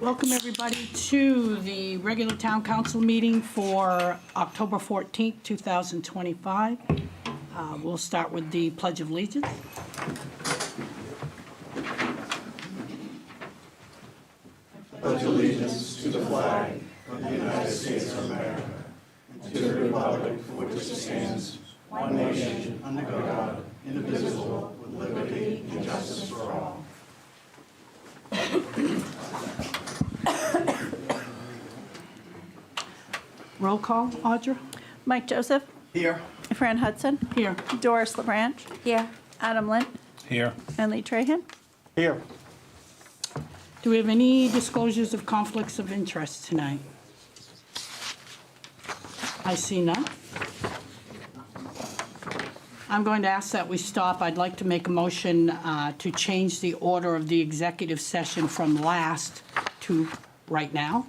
Welcome, everybody, to the regular town council meeting for October 14th, 2025. We'll start with the Pledge of Allegiance. Pledge allegiance to the flag of the United States of America and to the republic for which it stands, one nation, under God, indivisible, with liberty and justice for all. Roll call, Audra? Mike Joseph. Here. Fran Hudson. Here. Doris LaBranch. Here. Adam Lint. Here. And Lee Trahan. Here. Do we have any disclosures of conflicts of interest tonight? I see none. I'm going to ask that we stop. I'd like to make a motion to change the order of the executive session from last to right now.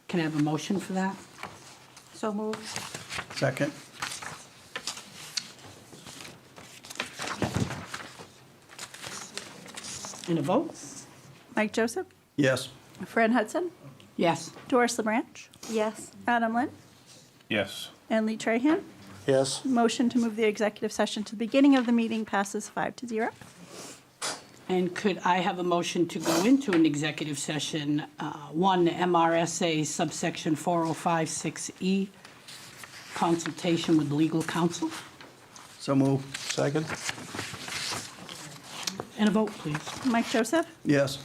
Can I have a motion for that? So moved. Second. And a vote? Mike Joseph. Yes. Fran Hudson. Yes. Doris LaBranch. Yes. Adam Lint. Yes. And Lee Trahan. Yes. Motion to move the executive session to the beginning of the meeting passes 5-0. And could I have a motion to go into an executive session, 1 MRSA subsection 4056E, consultation with legal counsel? So move. Second. And a vote, please. Mike Joseph. Yes.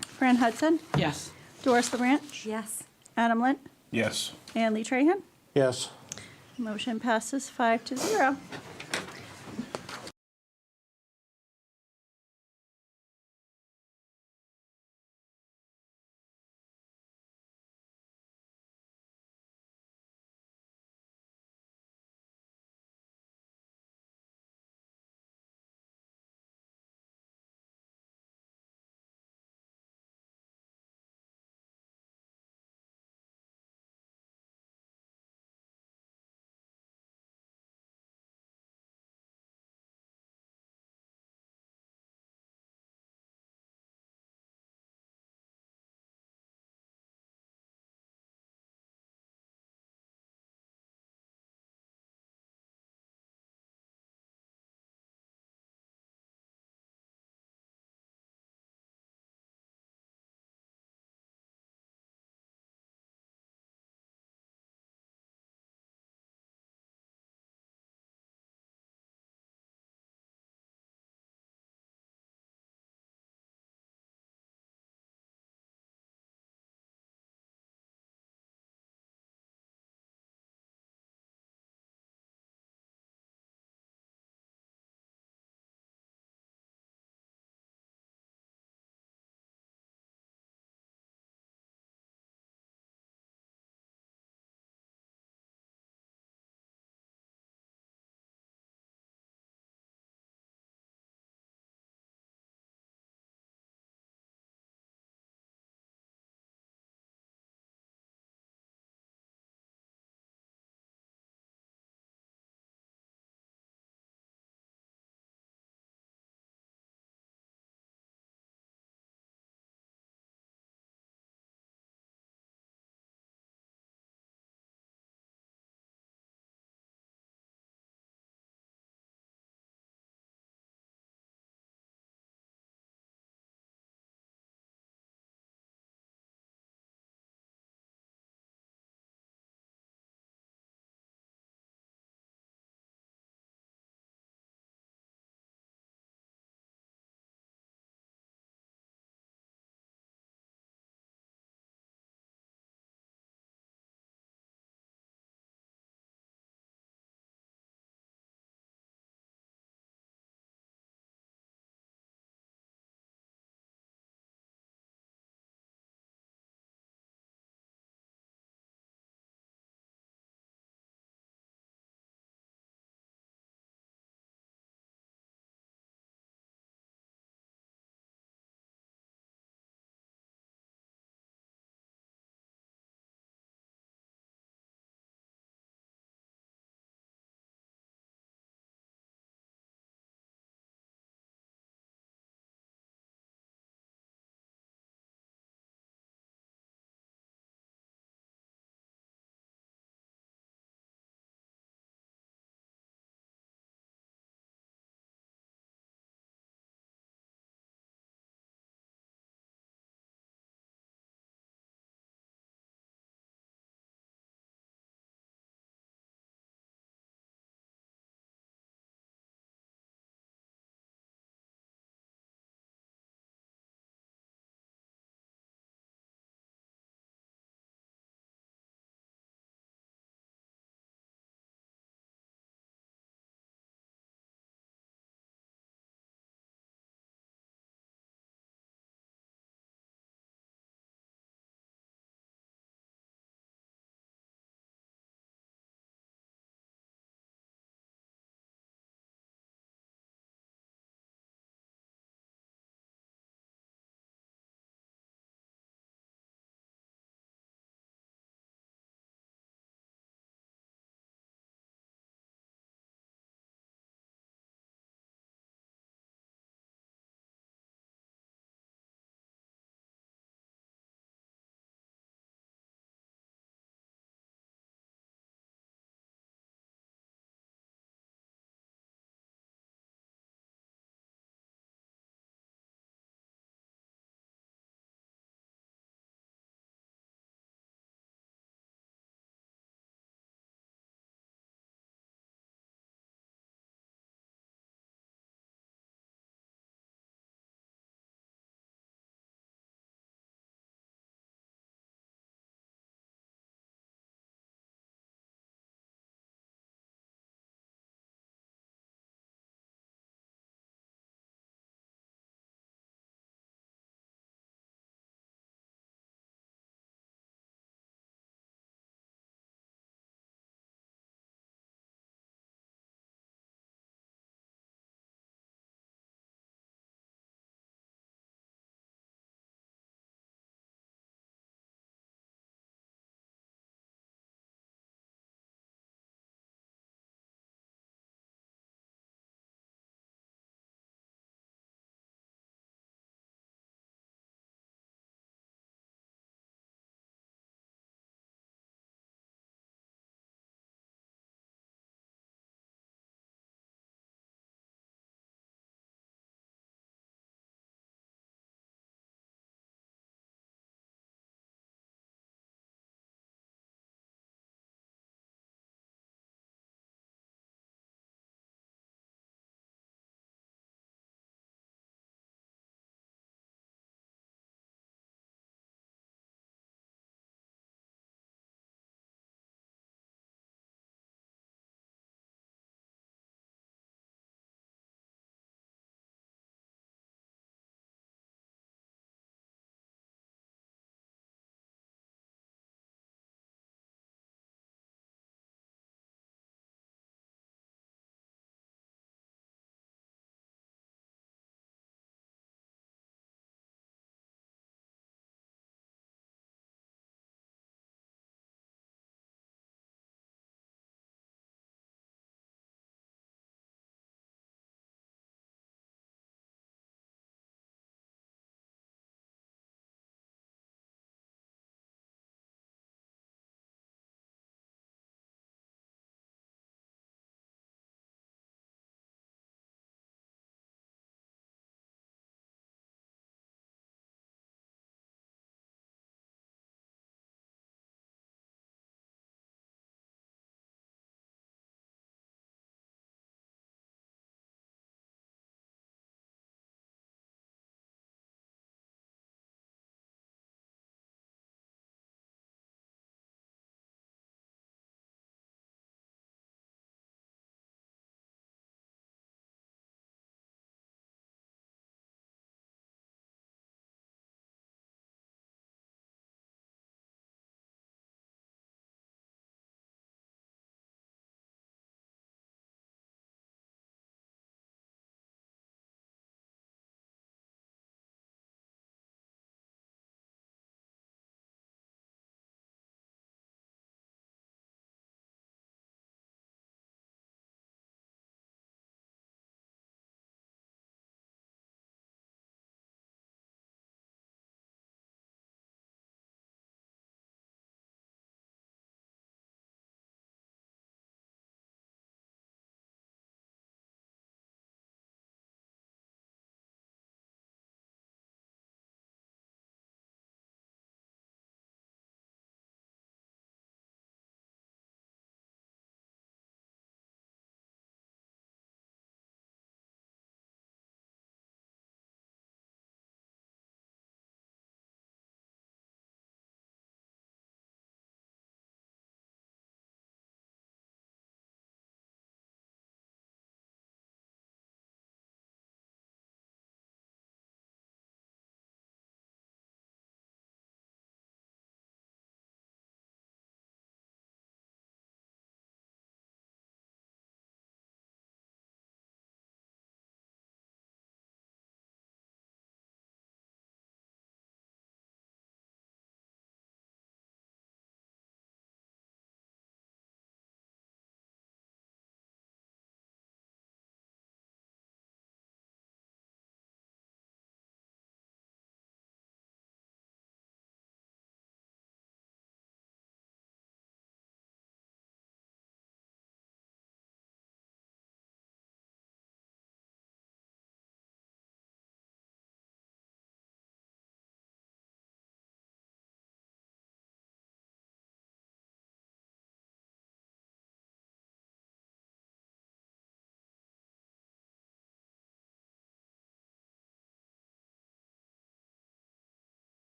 Fran Hudson. Yes. Doris LaBranch. Yes. Adam Lint. Yes. And Lee Trahan. Yes. Motion passes 5-0.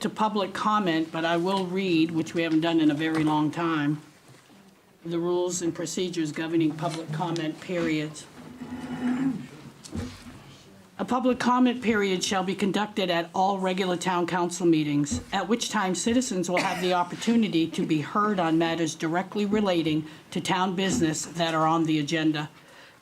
To public comment, but I will read, which we haven't done in a very long time, the rules and procedures governing public comment periods. A public comment period shall be conducted at all regular town council meetings, at which time citizens will have the opportunity to be heard on matters directly relating to town business that are on the agenda.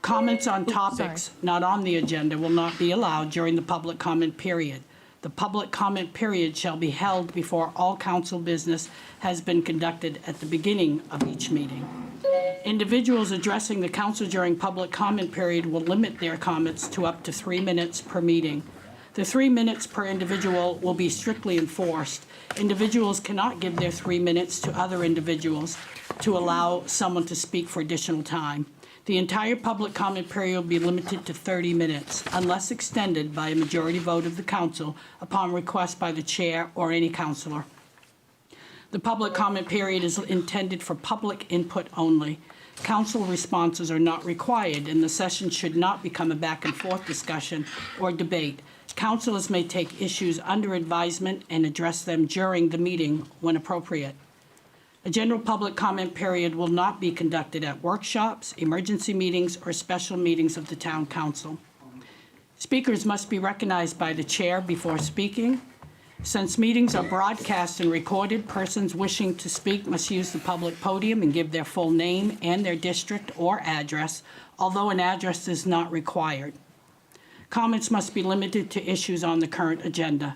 Comments on topics not on the agenda will not be allowed during the public comment period. The public comment period shall be held before all council business has been conducted at the beginning of each meeting. Individuals addressing the council during public comment period will limit their comments to up to 3 minutes per meeting. The 3 minutes per individual will be strictly enforced. Individuals cannot give their 3 minutes to other individuals to allow someone to speak for additional time. The entire public comment period will be limited to 30 minutes, unless extended by a majority vote of the council upon request by the chair or any councilor. The public comment period is intended for public input only. Council responses are not required, and the session should not become a back-and-forth discussion or debate. Councilors may take issues under advisement and address them during the meeting when appropriate. A general public comment period will not be conducted at workshops, emergency meetings, or special meetings of the town council. Speakers must be recognized by the chair before speaking. Since meetings are broadcast and recorded, persons wishing to speak must use the public podium and give their full name and their district or address, although an address is not required. Comments must be limited to issues on the current agenda.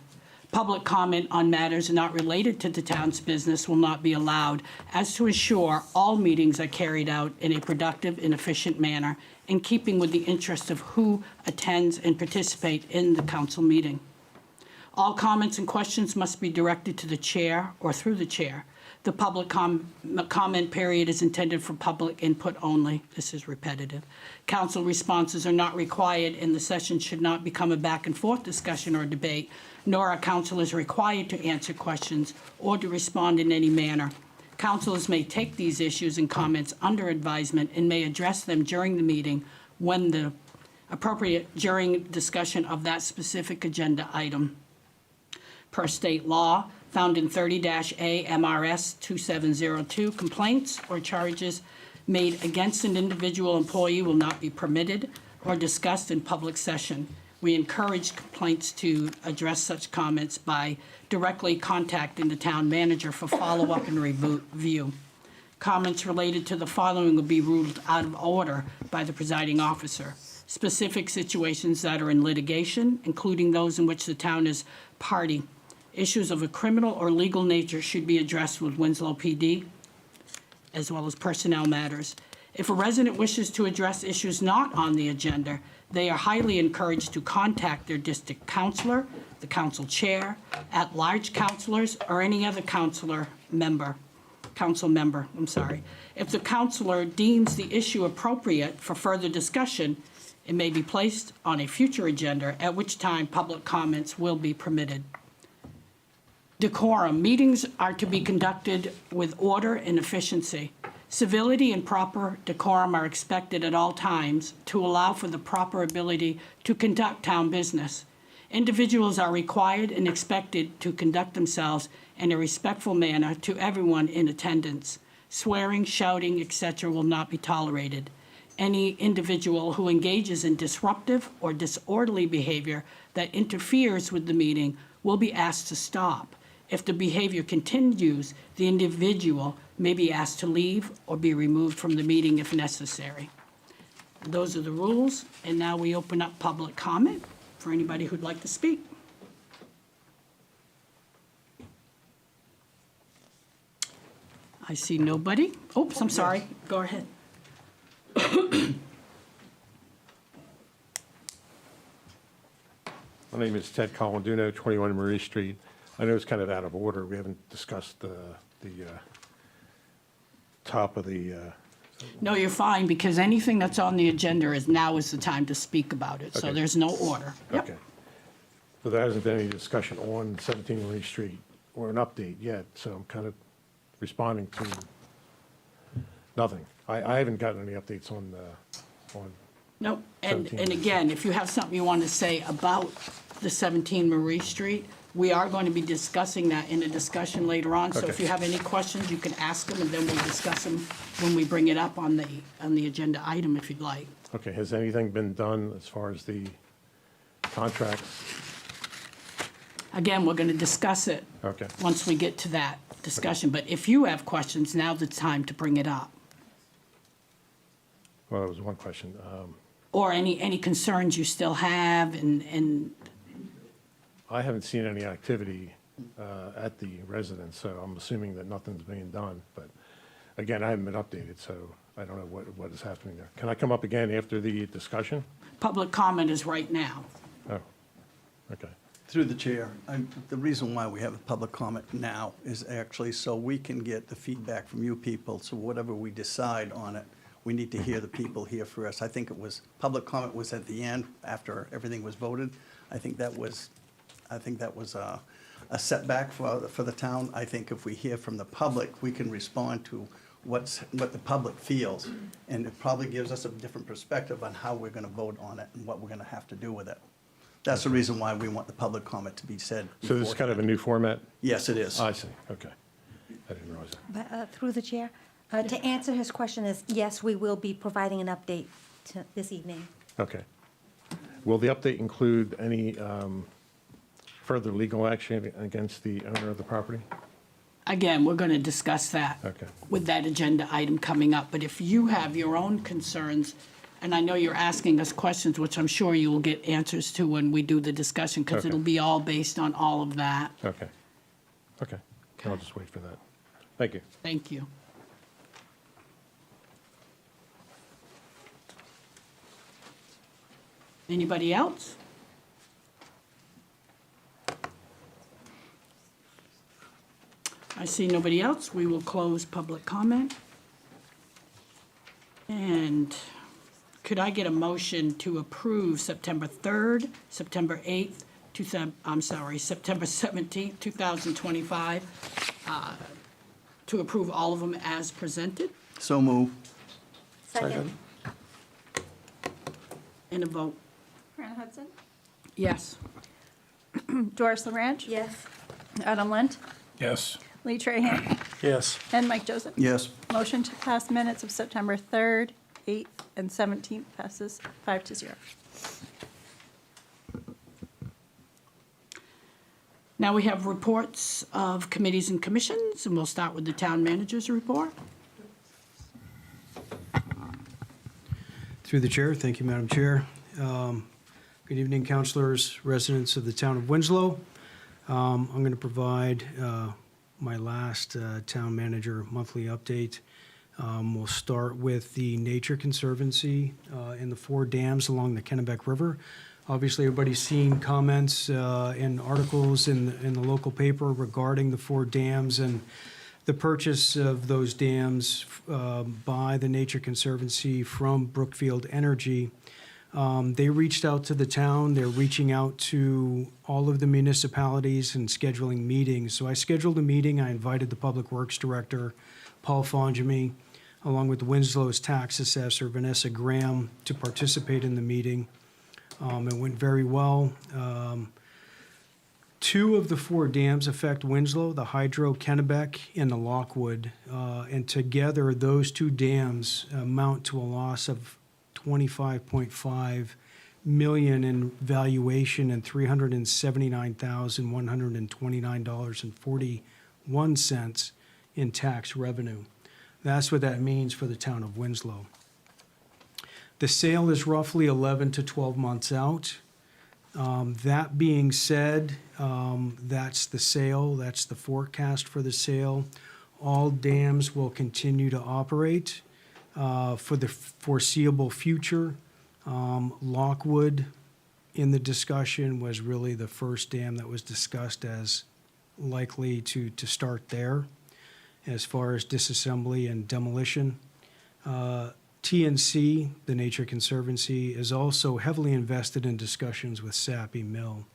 Public comment on matters not related to the town's business will not be allowed, as to ensure all meetings are carried out in a productive and efficient manner, in keeping with the interest of who attends and participate in the council meeting. All comments and questions must be directed to the chair or through the chair. The public comment period is intended for public input only. This is repetitive. Council responses are not required, and the session should not become a back-and-forth discussion or debate, nor are councilors required to answer questions or to respond in any manner. Councilors may take these issues and comments under advisement and may address them during the meeting when the appropriate during discussion of that specific agenda item. Per state law, found in 30-A MRS 2702, complaints or charges made against an individual employee will not be permitted or discussed in public session. We encourage complaints to address such comments by directly contacting the town manager for follow-up and review. Comments related to the following will be ruled out of order by the presiding officer. Specific situations that are in litigation, including those in which the town is party. Issues of a criminal or legal nature should be addressed with Winslow PD, as well as personnel matters. If a resident wishes to address issues not on the agenda, they are highly encouraged to contact their district councilor, the council chair, at-large councilors, or any other council member. If the councilor deems the issue appropriate for further discussion, it may be placed on a future agenda, at which time public comments will be permitted. Decorum. Meetings are to be conducted with order and efficiency. Civility and proper decorum are expected at all times to allow for the proper ability to conduct town business. Individuals are required and expected to conduct themselves in a respectful manner to everyone in attendance. Swearing, shouting, etc. will not be tolerated. Any individual who engages in disruptive or disorderly behavior that interferes with the meeting will be asked to stop. If the behavior continues, the individual may be asked to leave or be removed from the meeting if necessary. Those are the rules, and now we open up public comment for anybody who'd like to speak. I see nobody. Oops, I'm sorry. Go ahead. My name is Ted Colanduno, 21 Marie Street. I know it's kind of out of order. We haven't discussed the top of the, No, you're fine, because anything that's on the agenda is the time to speak about it, so Okay. there's no order. Yep. okay. So there hasn't been any discussion on 17 Marie Street or an update yet, so I'm kind of responding to nothing. I haven't gotten any updates on Nope, and 17. again, if you have something you want to say about the 17 Marie Street, We are going to be discussing that in a discussion later on, so if Okay. you have any questions, you can ask them, and then we'll discuss them when we bring it up on the agenda item, if you'd like. Okay, has anything been done as far as the contracts? Again, we're going to discuss it Okay, once we get to that discussion, but if you have questions, now's the time to bring it up. well, that was one question. Or any concerns you still have, and I haven't seen any activity at the residence, so I'm assuming that nothing's being done. But again, I haven't been updated, so I don't know what is happening there. Can I come up again after the discussion? public comment is right now. Oh, okay. Through the chair, the reason why we have a public comment now is actually so we can get the feedback from you people, so whatever we decide on it, we need to hear the people here first. I think it was, public comment was at the end, after everything was voted. I think that was a setback for the town. I think if we hear from the public, we can respond to what the public feels, and it probably gives us a different perspective on how we're gonna vote on it and what we're gonna have to do with it. That's the reason why we want the public comment to be said. So this is kind of a beforehand. new format? Yes, it is. I see, okay. I didn't realize that. But, through the chair, to answer his question is, yes, we will be providing an update this evening. Okay. Will the update include any further legal action against the owner of the property? Again, we're going to discuss that Okay. with that agenda item coming up. But if you have your own concerns, and I know you're asking us questions, which I'm sure you will get answers to when we do the discussion, because Okay. it'll be all based on all of that. Okay. Okay. I'll just wait for that. Thank you. Thank you. Anybody else? I see nobody else. We will close public comment. And could I get a motion to approve September 3rd, September 8th, September 17th, 2025, to approve all of them as presented? So move. Second. In a vote, Fran Hudson, yes. Doris LaRange. Yes. Adam Lent, Yes. Lee Trahan, Yes. and Mike Joseph. Yes. Motion to pass minutes of September 3rd, 8th, and 17th passes 5-0. Now we have reports of committees and commissions, and we'll start with the town manager's report. Through the chair, thank you, Madam Chair. Good evening, councilors, residents of the town of Winslow. I'm going to provide my last town manager monthly update. We'll start with the Nature Conservancy in the 4 dams along the Kennebec River. Obviously, everybody's seen comments and articles in the local paper regarding the 4 dams and the purchase of those dams by the Nature Conservancy from Brookfield Energy. They reached out to the town. They're reaching out to all of the municipalities and scheduling meetings. So I scheduled a meeting. I invited the Public Works Director, Paul Fonjami, along with Winslow's tax assessor, Vanessa Graham, to participate in the meeting. It went very well. 2 of the 4 dams affect Winslow, the Hydro Kennebec and the Lockwood. And together, those 2 dams amount to a loss of $25.5 million in valuation and $379,129.41 in tax revenue. That's what that means for the town of Winslow. The sale is roughly 11 to 12 months out. That being said, that's the sale, that's the forecast for the sale. All dams will continue to operate for the foreseeable future. Lockwood, in the discussion, was really the first dam that was discussed as likely to start there as far as disassembly and demolition. TNC, the Nature Conservancy, is also heavily invested in discussions with Sappi Mill.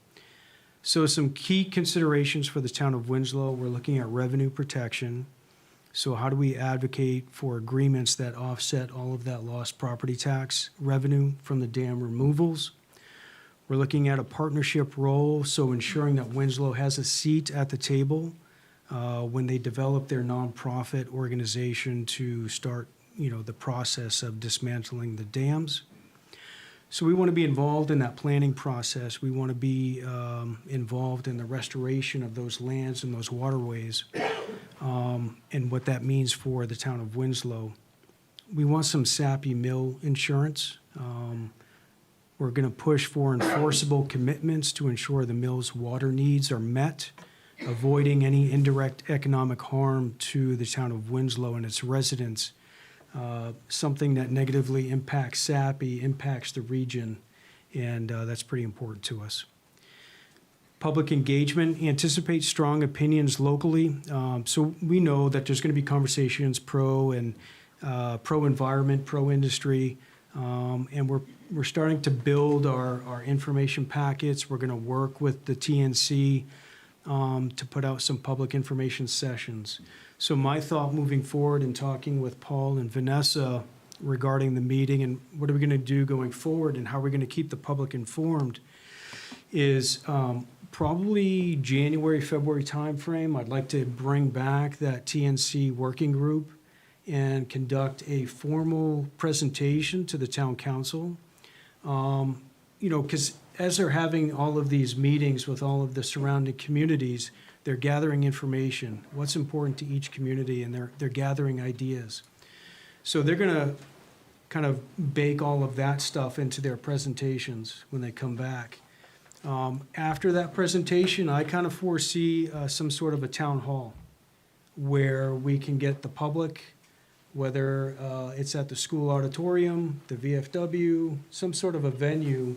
So some key considerations for the town of Winslow, we're looking at revenue protection. So how do we advocate for agreements that offset all of that lost property tax revenue from the dam removals? We're looking at a partnership role, so ensuring that Winslow has a seat at the table when they develop their nonprofit organization to start, the process of dismantling the dams. So we want to be involved in that planning process. We want to be involved in the restoration of those lands and those waterways, and what that means for the town of Winslow. We want some sappy mill insurance. We're going to push for enforceable commitments to ensure the mill's water needs are met, avoiding any indirect economic harm to the town of Winslow and its residents. Something that negatively impacts SAPI, impacts the region, and that's pretty important to us. Public engagement, anticipate strong opinions locally. So we know that there's going to be conversations pro-environment, pro-industry, and we're starting to build our information packets. We're going to work with the TNC to put out some public information sessions. So my thought moving forward and talking with Paul and Vanessa regarding the meeting and what are we going to do going forward and how we're going to keep the public informed is probably January, February timeframe. I'd like to bring back that TNC working group and conduct a formal presentation to the town council. Because as they're having all of these meetings with all of the surrounding communities, they're gathering information, what's important to each community, and they're gathering ideas. So they're going to kind of bake all of that stuff into their presentations when they come back. After that presentation, I kind of foresee some sort of a town hall where we can get the public, whether it's at the school auditorium, the VFW, some sort of a venue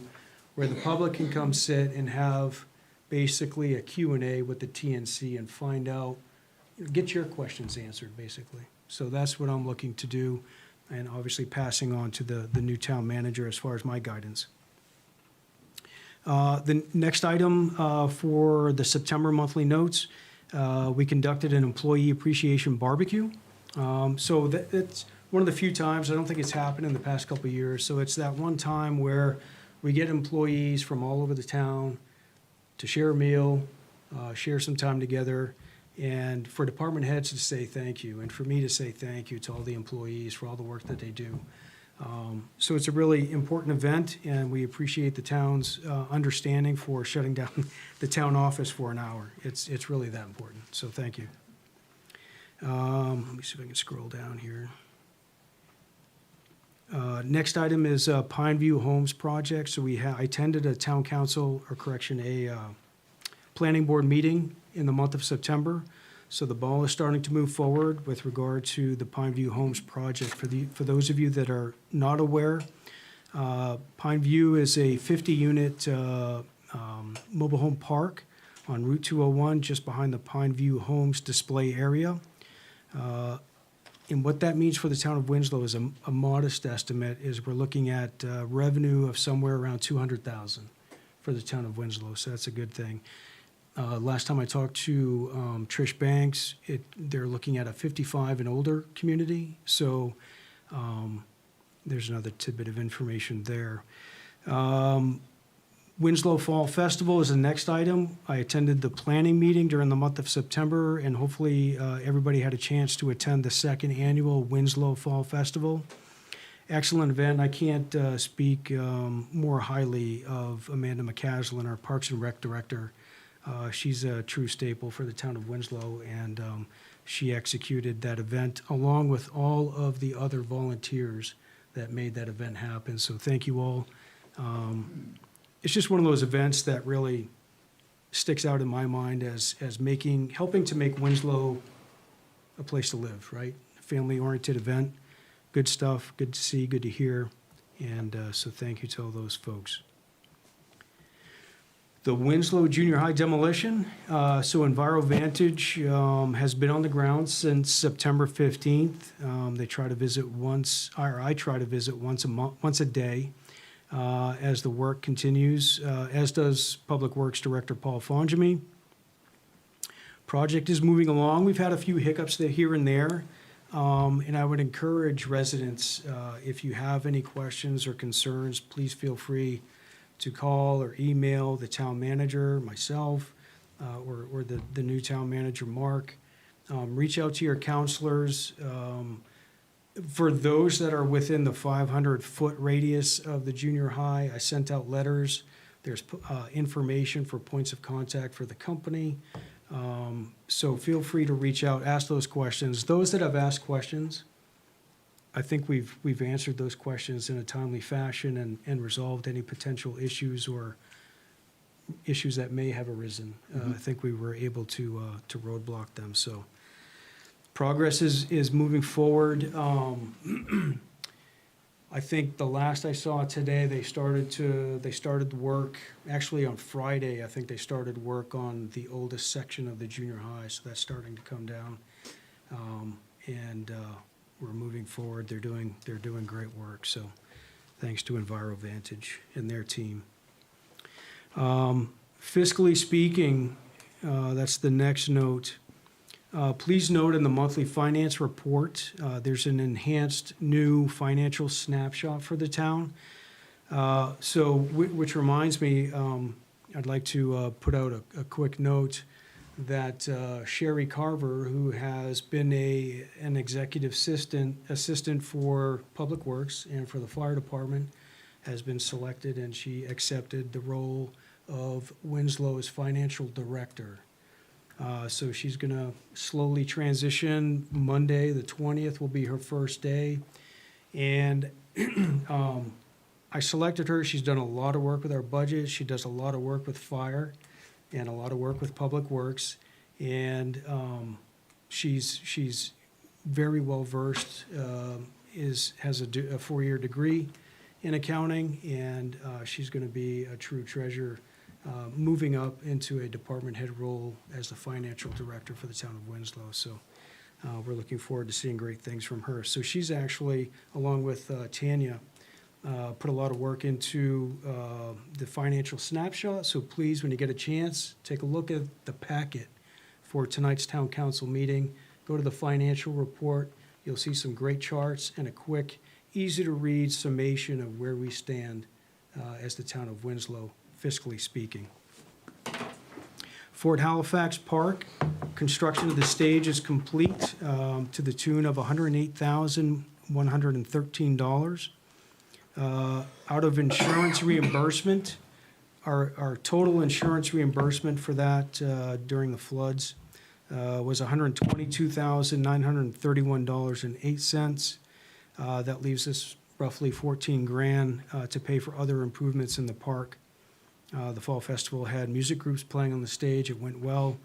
where the public can come sit and have basically a Q&A with the TNC and find out, get your questions answered, basically. So that's what I'm looking to do, and obviously passing on to the new town manager as far as my guidance. The next item for the September monthly notes, we conducted an employee appreciation barbecue. So it's one of the few times, I don't think it's happened in the past couple of years, so it's that one time where we get employees from all over the town to share a meal, share some time together, and for department heads to say thank you, and for me to say thank you to all the employees for all the work that they do. So it's a really important event, and we appreciate the town's understanding for shutting down the town office for an hour. It's really that important, so thank you. Let me see if I can scroll down here. Next item is Pineview Homes project. So I attended a town council, a planning board meeting in the month of September. So the ball is starting to move forward with regard to the Pineview Homes project. For those of you that are not aware, Pineview is a 50-unit mobile home park on Route 201, just behind the Pineview Homes display area. And what that means for the town of Winslow is a modest estimate is we're looking at revenue of somewhere around $200,000 for the town of Winslow, so that's a good thing. Last time I talked to Trish Banks, they're looking at a 55 and older community, so there's another tidbit of information there. Winslow Fall Festival is the next item. I attended the planning meeting during the month of September, and hopefully everybody had a chance to attend the second annual Winslow Fall Festival. Excellent event. I can't speak more highly of Amanda McCaslin, our Parks and Rec Director. She's a true staple for the town of Winslow, and she executed that event along with all of the other volunteers that made that event happen. So thank you all. It's just one of those events that really sticks out in my mind as helping to make Winslow a place to live, right? Family-oriented event, good stuff, good to see, good to hear, and so thank you to all those folks. The Winslow Junior High demolition, so EnviroVantage has been on the ground since September 15th. They try to visit once, or I try to visit once a day. As the work continues, as does Public Works Director Paul Fongemi. Project is moving along. We've had a few hiccups here and there, and I would encourage residents, if you have any questions or concerns, please feel free to call or email the town manager, myself, or the new town manager, Mark. Reach out to your counselors. For those that are within the 500-foot radius of the junior high, I sent out letters. There's information for points of contact for the company. So feel free to reach out, ask those questions. Those that have asked questions, I think we've answered those questions in a timely fashion and resolved any potential issues or issues that may have arisen. I think we were able to roadblock them. So progress is moving forward. I think the last I saw today, they started work, actually on Friday, I think they started work on the oldest section of the junior high, so that's starting to come down. And we're moving forward. They're doing great work, so thanks to EnviroVantage and their team. Fiscally speaking, that's the next note. Please note in the monthly finance report, there's an enhanced new financial snapshot for the town. Which reminds me, I'd like to put out a quick note that Sherry Carver, who has been an executive assistant for Public Works and for the fire department, has been selected, and she accepted the role of Winslow's financial director. So she's going to slowly transition. Monday, the 20th, will be her first day. And I selected her. She's done a lot of work with our budget. She does a lot of work with fire and a lot of work with Public Works. And she's very well versed, has a 4-year degree in accounting, and she's going to be a true treasure. Moving up into a department head role as the financial director for the town of Winslow. So we're looking forward to seeing great things from her. So she's actually, along with Tanya, put a lot of work into the financial snapshot. So please, when you get a chance, take a look at the packet for tonight's town council meeting. Go to the financial report. You'll see some great charts and a quick, easy to read summation of where we stand as the town of Winslow, fiscally speaking. Fort Halifax Park, construction of the stage is complete to the tune of $108,113. Out of insurance reimbursement, our total insurance reimbursement for that during the floods was $122,931.08. That leaves us roughly $14,000 to pay for other improvements in the park. The Fall Festival had music groups playing on the stage. It went well.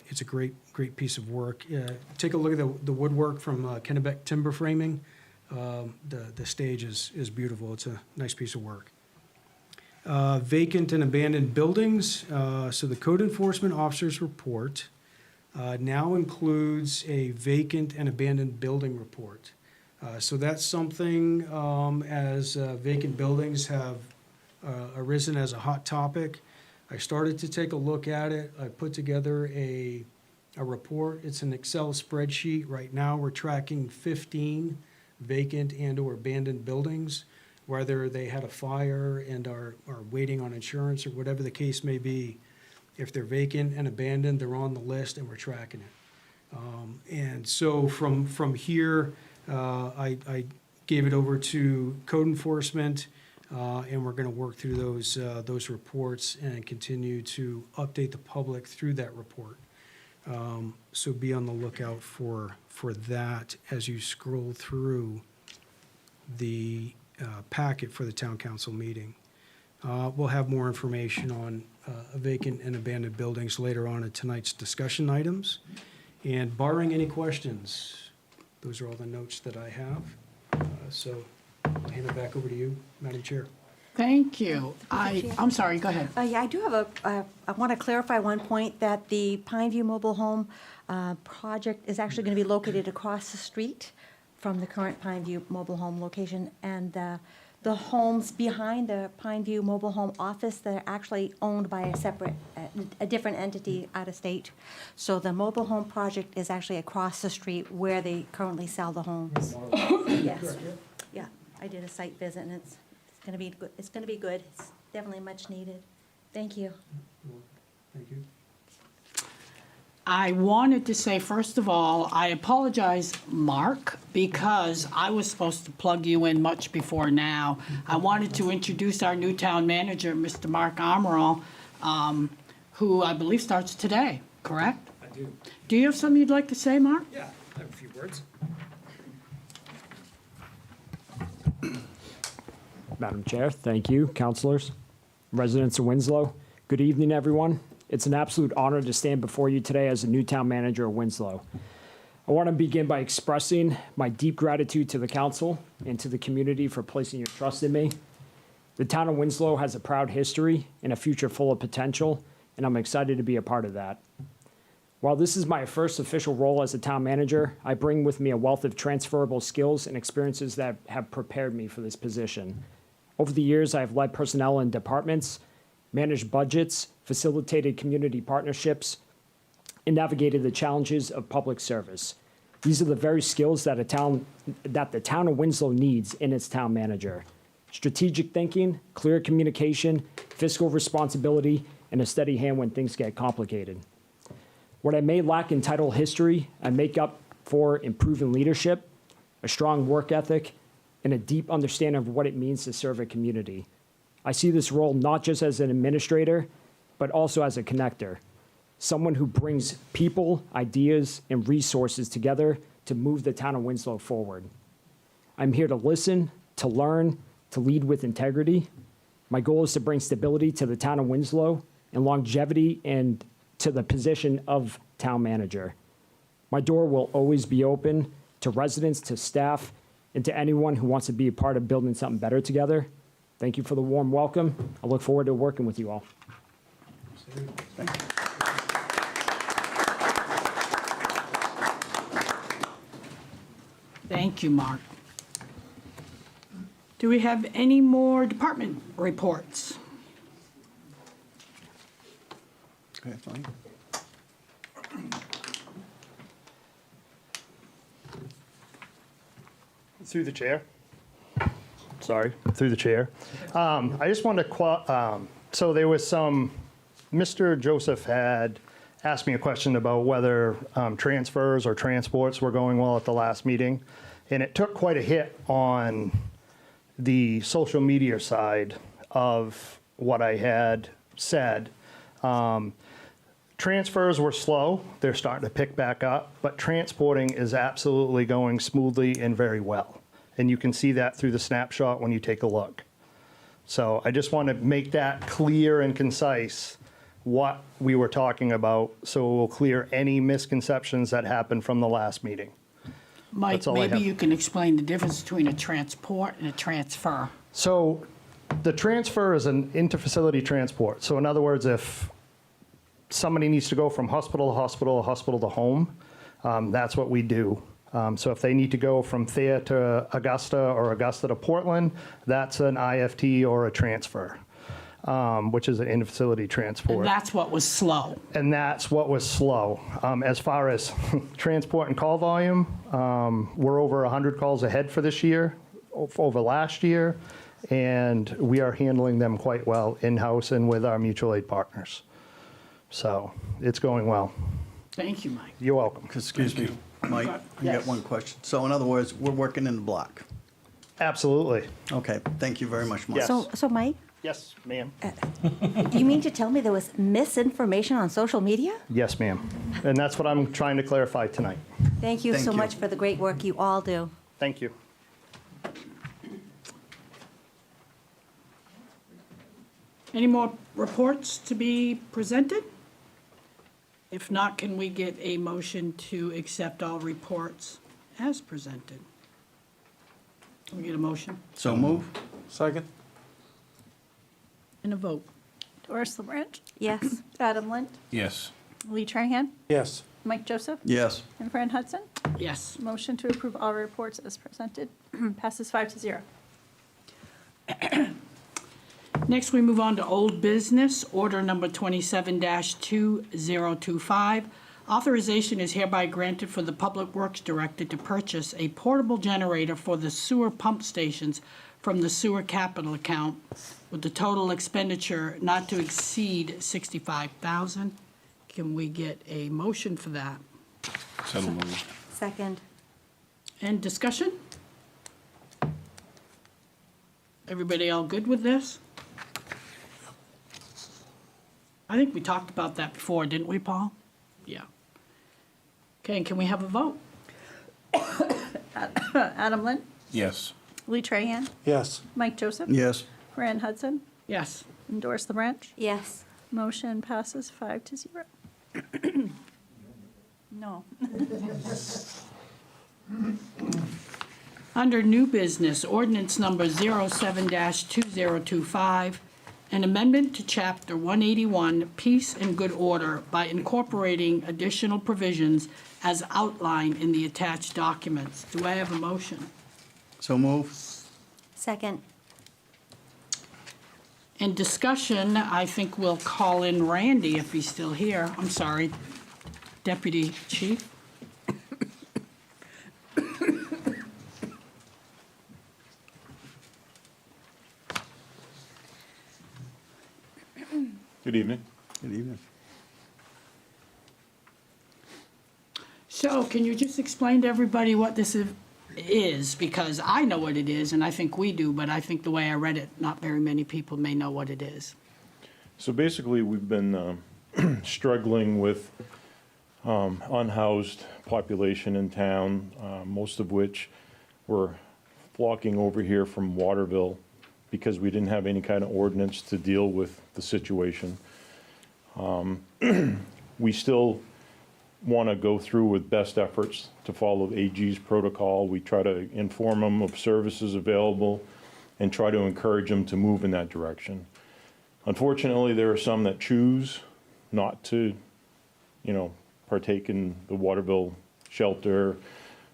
It's a great piece of work. Take a look at the woodwork from Kennebec Timber Framing. The stage is beautiful. It's a nice piece of work. Vacant and abandoned buildings. So the code enforcement officer's report now includes a vacant and abandoned building report. So that's something as vacant buildings have arisen as a hot topic. I started to take a look at it. I put together a report. It's an Excel spreadsheet. Right now, we're tracking 15 vacant and or abandoned buildings, whether they had a fire and are waiting on insurance or whatever the case may be. If they're vacant and abandoned, they're on the list and we're tracking it. And so from here, I gave it over to code enforcement. And we're going to work through those reports and continue to update the public through that report. So be on the lookout for that as you scroll through the packet for the town council meeting. We'll have more information on vacant and abandoned buildings later on in tonight's discussion items. And barring any questions, those are all the notes that I have. So I'll hand it back over to you, Madam Chair. Thank you. I'm sorry, go ahead. Yeah, I do have I want to clarify one point, that the Pineview Mobile Home project is actually going to be located across the street from the current Pineview Mobile Home location, and the homes behind the Pineview Mobile Home office, they're actually owned by a different entity out of state. So the mobile home project is actually across the street where they currently sell the homes. Yes. Yeah, I did a site visit, and it's going to be good. It's going to be good. Definitely much needed. Thank you. Thank you. I wanted to say, first of all, I apologize, Mark, because I was supposed to plug you in much before now. I wanted to introduce our new town manager, Mr. Mark Amaral, who I believe starts today, correct? I do. Do you have something you'd like to say, Mark? Yeah, I have a few words. Madam Chair, thank you, councilors, residents of Winslow. Good evening, everyone. It's an absolute honor to stand before you today as the new town manager of Winslow. I want to begin by expressing my deep gratitude to the council and to the community for placing your trust in me. The town of Winslow has a proud history and a future full of potential, and I'm excited to be a part of that. While this is my first official role as a town manager, I bring with me a wealth of transferable skills and experiences that have prepared me for this position. Over the years, I have led personnel in departments, managed budgets, facilitated community partnerships, and navigated the challenges of public service. These are the very skills that the town of Winslow needs in its town manager. Strategic thinking, clear communication, fiscal responsibility, and a steady hand when things get complicated. What I may lack in title history, I make up for in proven leadership, a strong work ethic, and a deep understanding of what it means to serve a community. I see this role not just as an administrator, but also as a connector, someone who brings people, ideas, and resources together to move the town of Winslow forward. I'm here to listen, to learn, to lead with integrity. My goal is to bring stability to the town of Winslow and longevity and to the position of town manager. My door will always be open to residents, to staff, and to anyone who wants to be a part of building something better together. Thank you for the warm welcome. I look forward to working with you all. Thank you, Mark. Do we have any more department reports? Okay, fine. Through the chair. Sorry, through the chair. I just wanted to, so there was Mr. Joseph had asked me a question about whether transfers or transports were going well at the last meeting. And it took quite a hit on the social media side of what I had said. Transfers were slow. They're starting to pick back up, but transporting is absolutely going smoothly and very well. And you can see that through the snapshot when you take a look. So I just want to make that clear and concise what we were talking about, so it will clear any misconceptions that happened from the last meeting. Mike, That's all I maybe have. you can explain the difference between a transport and a transfer. So the transfer is an interfacility transport. So in other words, if somebody needs to go from hospital to hospital, hospital to home, that's what we do. So if they need to go from Thayer to Augusta or Augusta to Portland, that's an IFT or a transfer, which is an in-facility transport. And that's what was slow. And that's what was slow. As far as transport and call volume, we're over 100 calls ahead for this year, over last year, and we are handling them quite well in-house and with our mutual aid partners. So it's going well. Thank you, Mike. You're welcome. Excuse me, Mike, I Yes. got one question. So in other words, we're working in the block. Absolutely. Okay, thank you very much, Mike. Yes. So Mike, Yes, ma'am. you mean to tell me there was misinformation on social media? Yes, ma'am. And that's what I'm trying to clarify tonight. Thank you Thank so you. much for the great work you all do. Thank you. Any more reports to be presented? If not, can we get a motion to accept all reports as presented? Can we get a motion So move. Second? and a vote? Doris LeBranch, Yes. Adam Lint, Yes. Lee Trahan, Yes. Mike Joseph, Yes. and Fran Hudson. Yes. Motion to approve all reports as presented passes 5-0. Next, we move on to old business, order number 27-2025. Authorization is hereby granted for the Public Works Director to purchase a portable generator for the sewer pump stations from the sewer capital account with the total expenditure not to exceed $65,000. Can we get a motion for that? So moved. Second. And discussion? Everybody all good with this? I think we talked about that before, didn't we, Paul? Yeah. Okay, and can we have a vote? Adam Lynn, Yes. Lee Trahan, Yes. Mike Joseph. Yes. Fran Hudson, Yes. endorse the branch. Yes. Motion passes 5-0. No. Under new business, ordinance number 07-2025, an amendment to Chapter 181, Peace and Good Order by incorporating additional provisions as outlined in the attached documents. Do I have a motion? So moved. Second. In discussion, I think we'll call in Randy if he's still here. I'm sorry, Deputy Chief. Good evening. Good evening. So can you just explain to everybody what this is? Because I know what it is, and I think we do, but I think the way I read it, not very many people may know what it is. So basically, we've been struggling with unhoused population in town, most of which were flocking over here from Waterville because we didn't have any kind of ordinance to deal with the situation. We still want to go through with best efforts to follow AG's protocol. We try to inform them of services available and try to encourage them to move in that direction. Unfortunately, there are some that choose not to, partake in the Waterville shelter,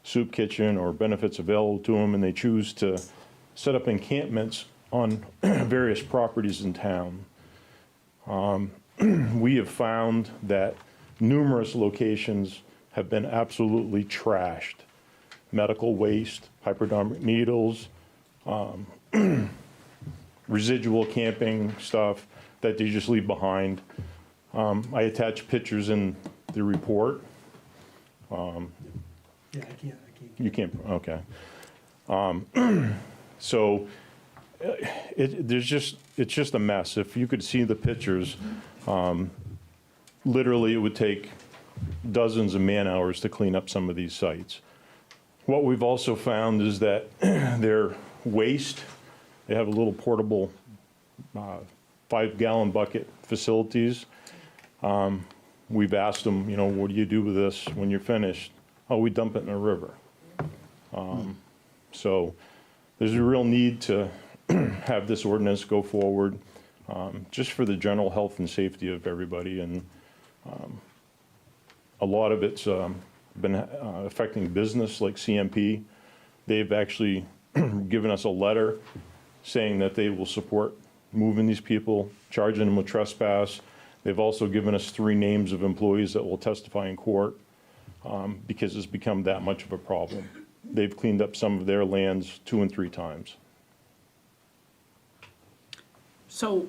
soup kitchen, or benefits available to them, and they choose to set up encampments on various properties in town. We have found that numerous locations have been absolutely trashed. Medical waste, hypodermic needles, residual camping stuff that they just leave behind. I attach pictures in the report. Yeah, I can't. You can't, okay. So it's just a mess. If you could see the pictures, literally it would take dozens of man-hours to clean up some of these sites. What we've also found is that their waste, they have a little portable 5-gallon bucket facilities. We've asked them, what do you do with this when you're finished? Oh, we dump it in a river. So there's a real need to have this ordinance go forward, just for the general health and safety of everybody. And a lot of it's been affecting business like CMP. They've actually given us a letter saying that they will support moving these people, charging them with trespass. They've also given us 3 names of employees that will testify in court because it's become that much of a problem. They've cleaned up some of their lands 2 and 3 times. So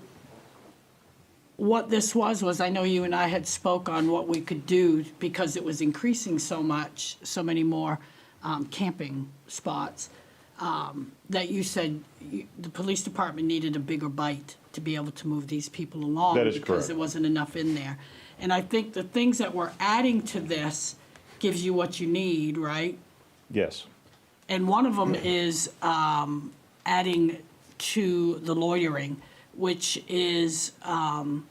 what this was I know you and I had spoke on what we could do because it was increasing so much, so many more camping spots, that you said the police department needed a bigger bite to be able to move these people along. That is because correct. there wasn't enough in there. And I think the things that we're adding to this gives you what you need, right? Yes. And one of them is adding to the loitering, which is that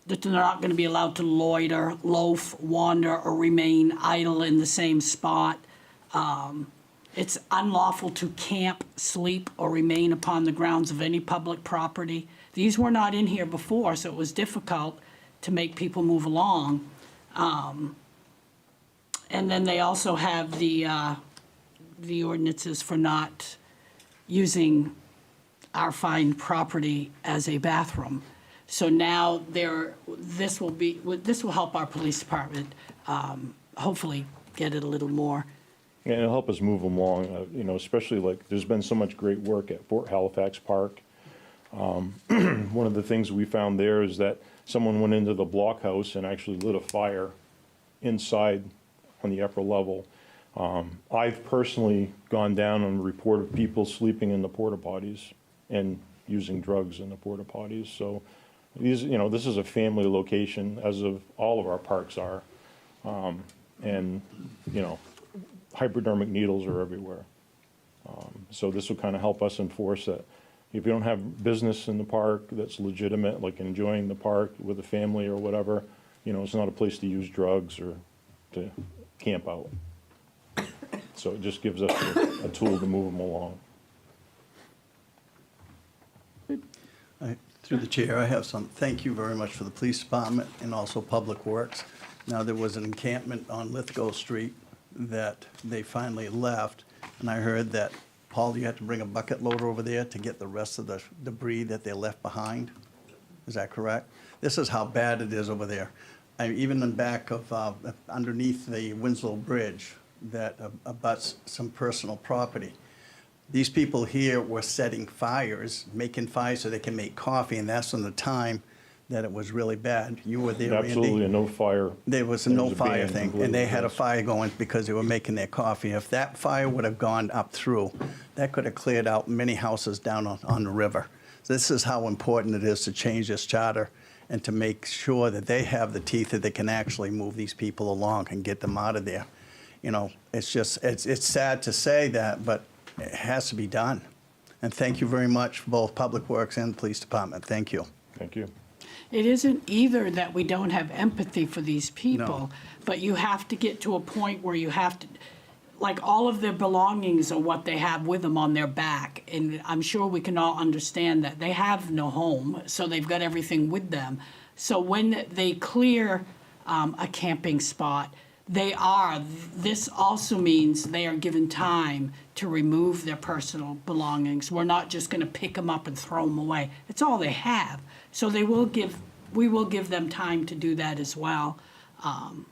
they're not going to be allowed to loiter, loaf, wander, or remain idle in the same spot. It's unlawful to camp, sleep, or remain upon the grounds of any public property. These were not in here before, so it was difficult to make people move along. And then they also have the ordinances for not using our fine property as a bathroom. So now this will help our police department hopefully get it a little more And it'll help us move them along, you know, especially like, there's been so much great work at Fort Halifax Park. One of the things we found there is that someone went into the blockhouse and actually lit a fire inside on the upper level. I've personally gone down and reported people sleeping in the porta potties and using drugs in the porta potties. So these, you know, this is a family location, as of all of our parks are. And, you know, hypodermic needles are everywhere. So this will kind of help us enforce that. If you don't have business in the park that's legitimate, like enjoying the park with a family or whatever, you know, it's not a place to use drugs or to camp out. So it just gives us a tool to move them along. Through the chair, I have some, thank you very much for the police department and also Public Works. Now, there was an encampment on Lithgow Street that they finally left, and I heard that, Paul, you had to bring a bucket loader over there to get the rest of the debris that they left behind. Is that correct? This is how bad it is over there. Even in back of, underneath the Winslow Bridge that abuts some personal property. These people here were setting fires, making fires so they can make coffee, and that's when the time that it was really bad. You were there, Randy. Absolutely, a no fire. There was a There no was a fire ban, I thing, believe and they it had a was. fire going because they were making their coffee. If that fire would have gone up through, that could have cleared out many houses down on the river. This is how important it is to change this charter and to make sure that they have the teeth that they can actually move these people along and get them out of there. You know, it's just, it's sad to say that, but it has to be done. And thank you very much for both Public Works and the Police Department. Thank you. Thank you. It isn't either that we don't have empathy for these people, No. but you have to get to a point where you have to, like, all of their belongings are what they have with them on their back. And I'm sure we can all understand that. They have no home, so they've got everything with them. So when they clear a camping spot, this also means they are given time to remove their personal belongings. We're not just gonna pick them up and throw them away. It's all they have. So we will give them time to do that as well.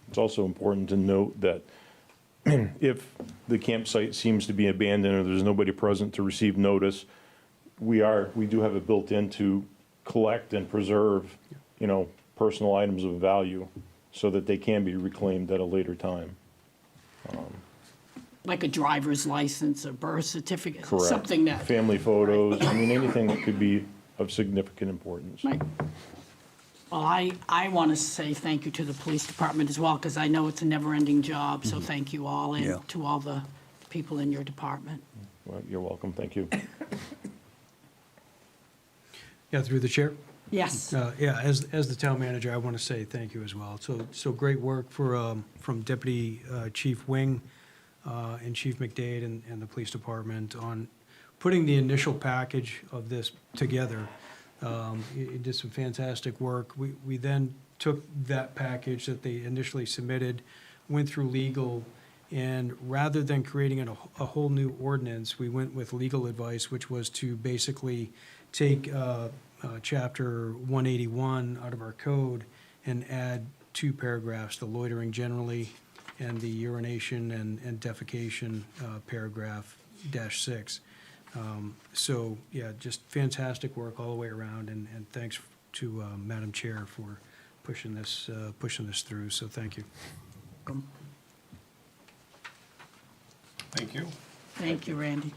It's also important to note that if the campsite seems to be abandoned or there's nobody present to receive notice, we do have it built in to collect and preserve, you know, personal items of value so that they can be reclaimed at a later time. Like a driver's license, a birth certificate, Correct. something that. Family photos, I mean, anything that could be of significant importance. Right. Well, I want to say thank you to the police department as well, because I know it's a never-ending job, so thank you all, Yeah. and to all the people in your department. Well, you're welcome, thank you. Yeah, through the chair. Yes, Yeah, as the town manager, I want to say thank you as well. So great work from Deputy Chief Wing and Chief McDade and the police department on putting the initial package of this together. You did some fantastic work. We then took that package that they initially submitted, went through legal, and rather than creating a whole new ordinance, we went with legal advice, which was to basically take Chapter 181 out of our code and add 2 paragraphs, the loitering generally and the urination and defecation paragraph -6. So, yeah, just fantastic work all the way around, and thanks to Madam Chair for pushing this through, so thank you. Thank you. thank you, Randy.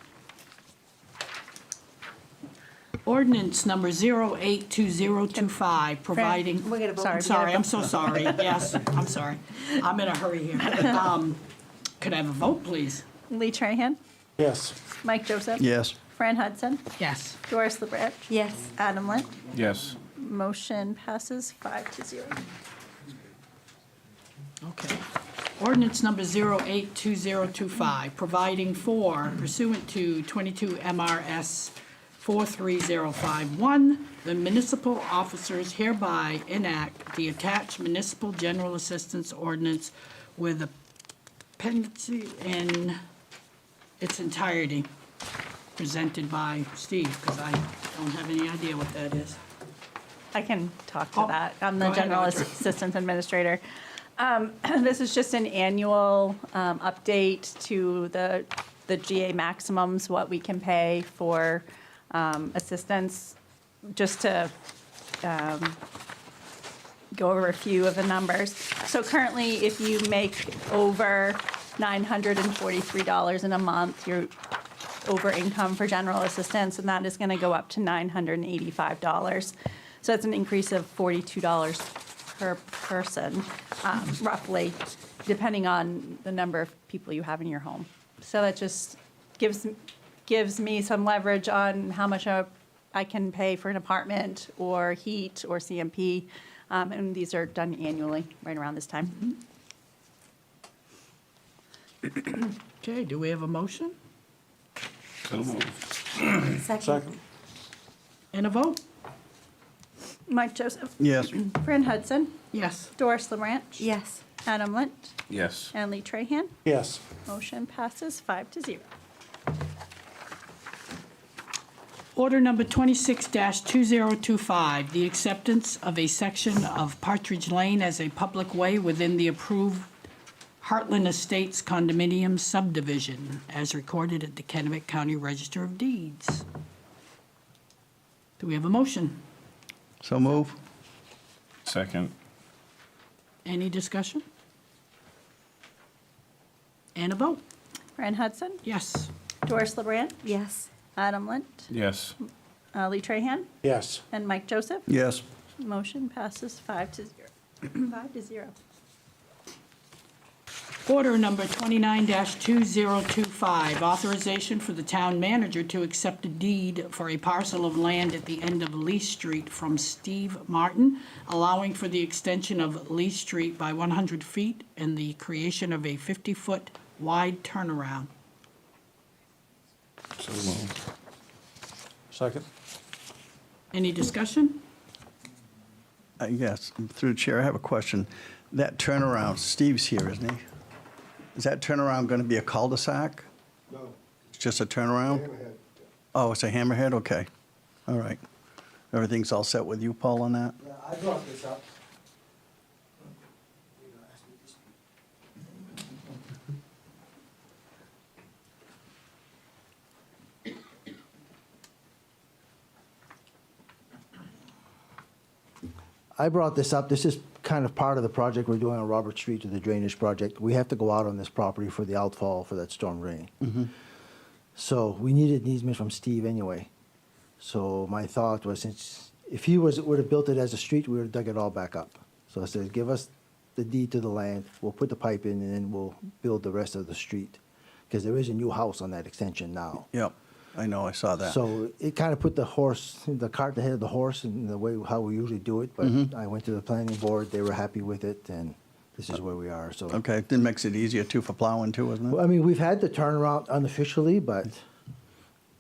Ordinance number 082025, providing. We're gonna vote. I'm sorry, I'm so sorry. Yes, I'm sorry. I'm in a hurry here. Could I have a vote, please? Lee Trahan, Yes. Mike Joseph. Yes. Fran Hudson, Yes. Doris LeBranch. Yes. Adam Lynn. Yes. Motion passes 5-0. Okay. Ordinance number 082025, providing for pursuant to 22 MRS 43051, the municipal officers hereby enact the attached municipal general assistance ordinance with appendices in its entirety, presented by Steve, because I don't have any idea what that is. I can talk Oh, to that. I'm go the ahead, General Audra. Assistant Administrator. This is just an annual update to the GA maximums, what we can pay for assistance, just to go over a few of the numbers. So currently, if you make over $943 in a month, you're over income for general assistance, and that is going to go up to $985. So that's an increase of $42 per person, roughly, depending on the number of people you have in your home. So that just gives me some leverage on how much I can pay for an apartment or heat or CMP. And these are done annually, right around this time. Okay, do we have a motion Second. and a vote? Mike Joseph. Yes. Fran Hudson. Yes. Doris LaBranch. Yes. Adam Lint. Yes. And Lee Trahan. Yes. Motion passes 5-0. Order number 26-2025, the acceptance of a section of Partridge Lane as a public way within the approved Heartland Estates condominium subdivision as recorded at the Kennebec County Register of Deeds. Do we have a motion? So move. Second. Any discussion? And a vote? Fran Hudson. Yes. Doris LaBranch. Yes. Adam Lint. Yes. Lee Trahan. Yes. And Mike Joseph. Yes. Motion passes 5-0. 5-0. Order number 29-2025, authorization for the town manager to accept a deed for a parcel of land at the end of Lee Street from Steve Martin, allowing for the extension of Lee Street by 100 feet and the creation of a 50-foot wide turnaround. So moved. Second? Any discussion? Yes, through the chair, I have a question. That turnaround, Steve's here, isn't he? Is that turnaround going to be a cul-de-sac? No, It's just a turnaround? hammerhead. Oh, it's a hammerhead? Okay. All right. Everything's all set with you, Paul, on that? Yeah, I brought this up. I brought this up, this is kind of part of the project we're doing on Robert Street to the drainage project. We have to go out on this property for the outfall for that storm drain. So we needed an easement from Steve anyway. So my thought was, since, if he would have built it as a street, we would have dug it all back up. So I said, give us the deed to the land, we'll put the pipe in, and then we'll build the rest of the street. Because there is a new house on that extension now. Yep, I know, I saw that. So it kind of put the cart ahead of the horse in the way how we usually do it. But I went to the planning board, they were happy with it, and this is where we are, so. Okay, then makes it easier too for plowing too, isn't Well, it? I mean, we've had the turnaround unofficially, but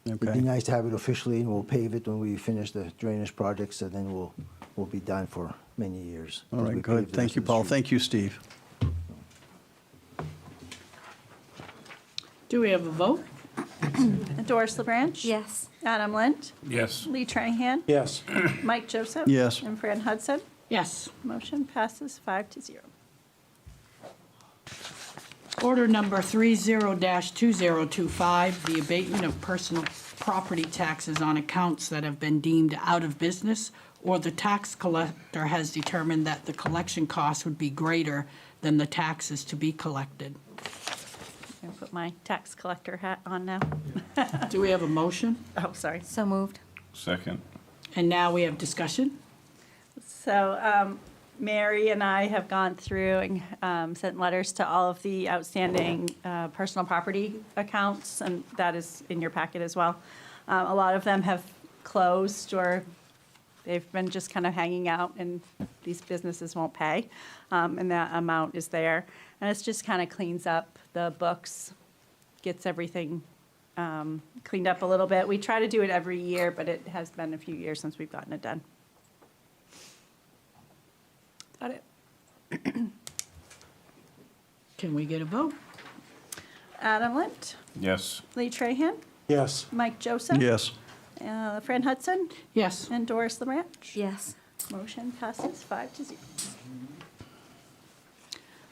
it'd be Okay. nice to have it officially, and we'll pave it when we finish the drainage projects, and then we'll be done for many years. All as we right, pave good. the Thank rest you, of the Paul. street. Thank you, Steve. Do we have a vote? Doris LaBranch. Yes. Adam Lint. Yes. Lee Trahan. Yes. Mike Joseph. Yes. And Fran Hudson. Yes. Motion passes 5-0. Order number 30-2025, the abatement of personal property taxes on accounts that have been deemed out of business, or the tax collector has determined that the collection cost would be greater than the taxes to be collected. I'm going to put my tax collector hat on now. Do we have a motion? Oh, sorry. So moved. Second. And now we have discussion. So Mary and I have gone through and sent letters to all of the outstanding personal property accounts, and that is in your packet as well. A lot of them have closed, or they've been just kind of hanging out, and these businesses won't pay, and that amount is there. And it's just kind of cleans up the books, gets everything cleaned up a little bit. We try to do it every year, but it has been a few years since we've gotten it done. Got it. Can we get a vote? Adam Lint, Yes. Lee Trahan, Yes. Mike Joseph. Yes. Fran Hudson, Yes. and Doris LaBranch. Yes. Motion passes 5-0.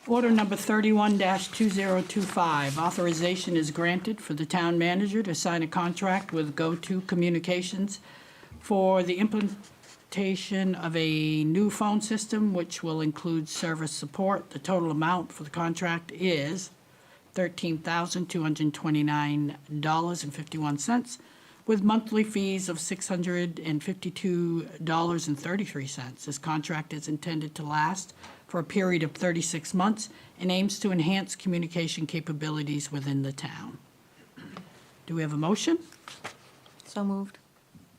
Order number 31-2025, authorization is granted for the town manager to sign a contract with Go-To Communications for the implementation of a new phone system, which will include service support. The total amount for the contract is $13,229.51, with monthly fees of $652.33. This contract is intended to last for a period of 36 months and aims to enhance communication capabilities within the town. Do we have a motion So moved.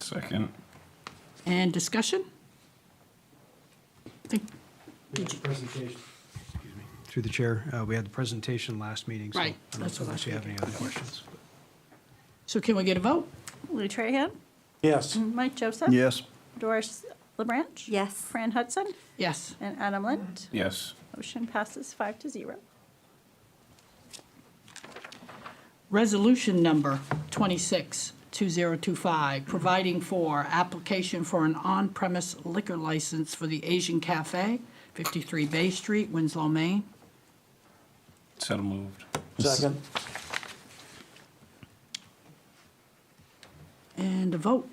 Second. and discussion? We had the presentation, excuse me, through the chair, we had the presentation last meeting, so I Right, don't know that's what I unless you have any figured. other questions. So can we get a vote? Lou Trahan, Yes. Mike Joseph. Yes. Doris LeBranch. Yes. Fran Hudson Yes. and Adam Lint. Yes. Motion passes 5-0. Resolution number 26-2025, providing for application for an on-premise liquor license for the Asian Cafe, 53 Bay Street, Winslow, Maine. So moved. Second. And a vote.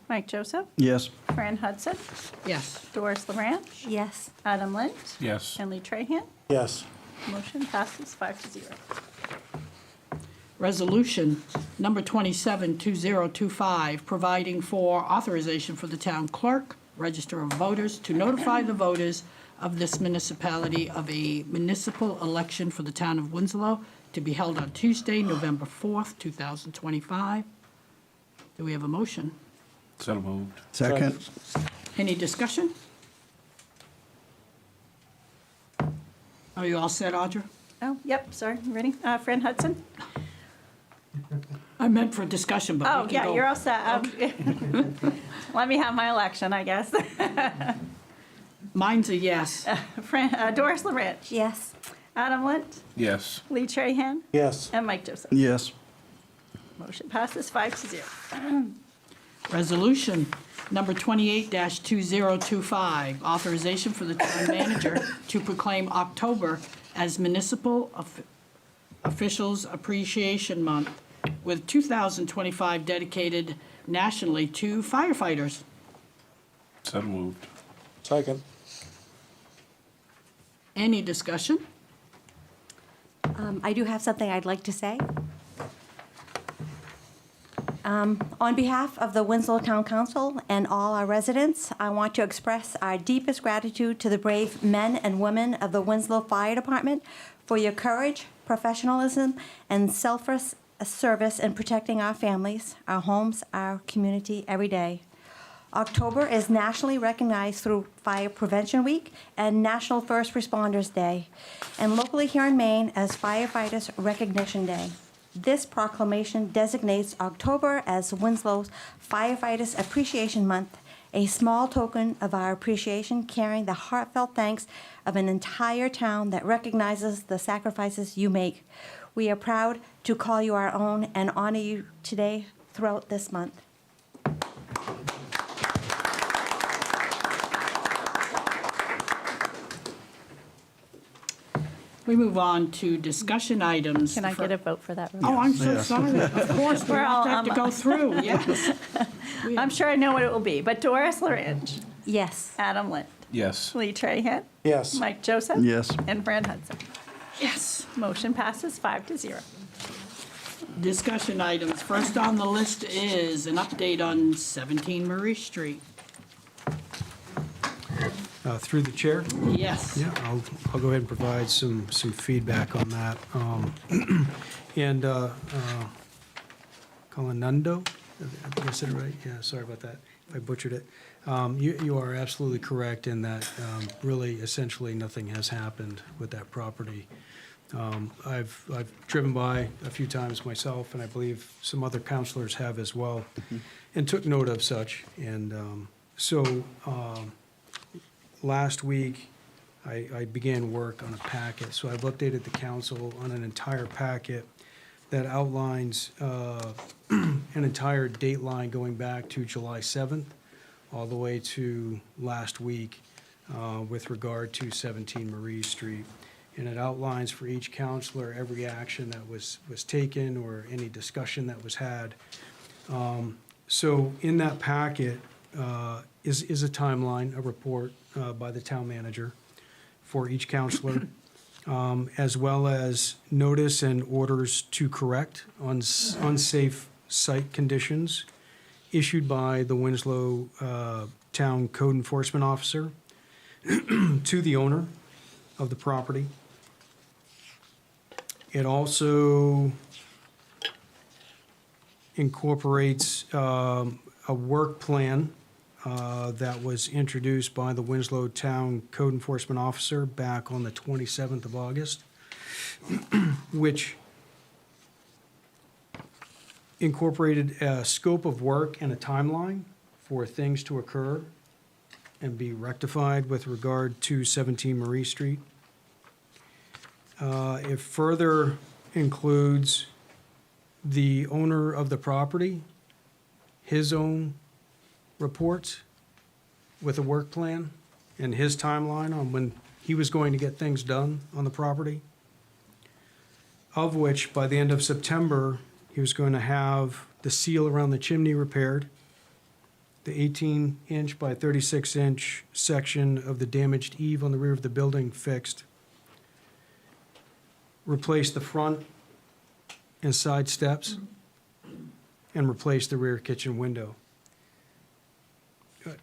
Mike Joseph. Yes. Fran Hudson. Yes. Doris LeBranch. Yes. Adam Lint. Yes. And Lee Trahan. Yes. Motion passes 5-0. Resolution number 27-2025, providing for authorization for the town clerk, register of voters, to notify the voters of this municipality of a municipal election for the town of Winslow to be held on Tuesday, November 4th, 2025. Do we have a motion? So moved. Second. Any discussion? Are you all set, Audra? Oh, yep, sorry, you ready? Fran Hudson? I meant for discussion, but Oh, we can yeah, go. you're all set. Let me have my election, I guess. Mine's a yes. Doris LeBranch. Yes. Adam Lint. Yes. Lee Trahan. Yes. And Mike Joseph. Yes. Motion passes 5-0. Resolution number 28-2025, authorization for the town manager to proclaim October as Municipal Officials Appreciation Month, with 2025 dedicated nationally to firefighters. So moved. Second. Any discussion? I do have something I'd like to say. On behalf of the Winslow Town Council and all our residents, I want to express our deepest gratitude to the brave men and women of the Winslow Fire Department for your courage, professionalism, and selfless service in protecting our families, our homes, our community every day. October is nationally recognized through Fire Prevention Week and National First Responders Day, and locally here in Maine as Firefighters Recognition Day. This proclamation designates October as Winslow's Firefighters Appreciation Month, a small token of our appreciation carrying the heartfelt thanks of an entire town that recognizes the sacrifices you make. We are proud to call you our own and honor you today throughout this month. We move on to discussion items. Can I get a vote for that? Oh, I'm so sorry. Of course, we We're all, have to go through, yes. I'm sure I know what it will be, but Doris LeBranch. Yes. Adam Lint. Yes. Lee Trahan. Yes. Mike Joseph. Yes. And Fran Hudson. Yes. Motion passes 5-0. Discussion items. First on the list is an update on 17 Marie Street. Through the chair? Yes. Yeah, I'll go ahead and provide some feedback on that. And Colanundo, did I say it right? Yeah, sorry about that, if I butchered it. You are absolutely correct in that really essentially nothing has happened with that property. I've driven by a few times myself, and I believe some other counselors have as well, and took note of such. And last week, I began work on a packet, so I've updated the council on an entire packet that outlines an entire date line going back to July 7th, all the way to last week with regard to 17 Marie Street. and it outlines for each counselor every action that was taken or any discussion that was had. So in that packet is a timeline, a report by the town manager for each counselor, as well as notice and orders to correct unsafe site conditions issued by the Winslow Town Code Enforcement Officer to the owner of the property. It also incorporates a work plan that was introduced by the Winslow Town Code Enforcement Officer back on the 27th of August, which incorporated a scope of work and a timeline for things to occur and be rectified with regard to 17 Marie Street. It further includes the owner of the property, his own reports with a work plan and his timeline on when he was going to get things done on the property, of which by the end of September, he was going to have the seal around the chimney repaired, the 18-inch by 36-inch section of the damaged eave on the rear of the building fixed, replace the front and side steps, and replace the rear kitchen window.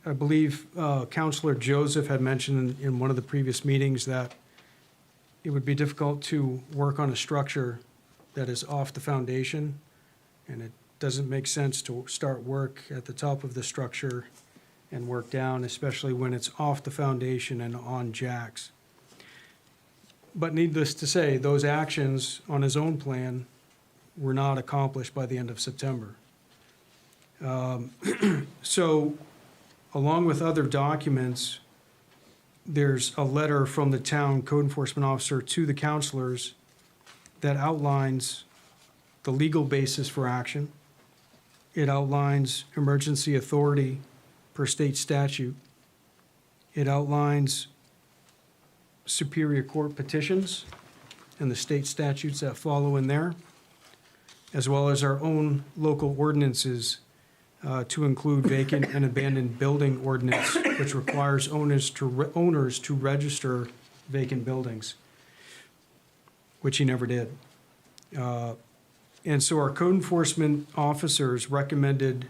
I believe Counselor Joseph had mentioned in one of the previous meetings that it would be difficult to work on a structure that is off the foundation, and it doesn't make sense to start work at the top of the structure and work down, especially when it's off the foundation and on jacks. But needless to say, those actions on his own plan were not accomplished by the end of September. So, along with other documents, there's a letter from the town code enforcement officer to the counselors that outlines the legal basis for action. It outlines emergency authority per state statute. It outlines Superior Court petitions and the state statutes that follow in there, as well as our own local ordinances to include vacant and abandoned building ordinance, which requires owners to register vacant buildings, which he never did. And so our code enforcement officers recommended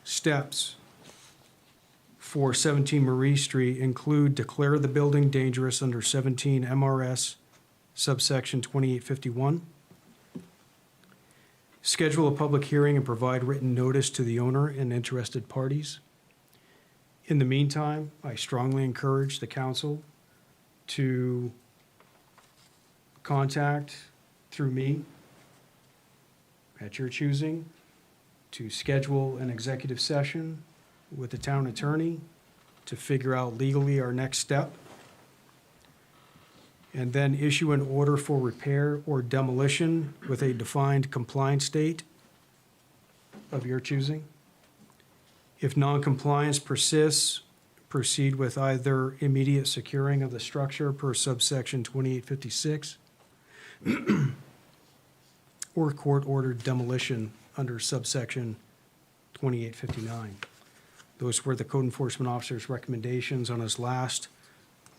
steps for 17 Marie Street include declare the building dangerous under 17 MRS subsection 2851, schedule a public hearing and provide written notice to the owner and interested parties. In the meantime, I strongly encourage the council to contact through me at your choosing to schedule an executive session with the town attorney to figure out legally our next step, and then issue an order for repair or demolition with a defined compliance date of your choosing. If non-compliance persists, proceed with either immediate securing of the structure per subsection 2856 or court-ordered demolition under subsection 2859. Those were the code enforcement officer's recommendations on his last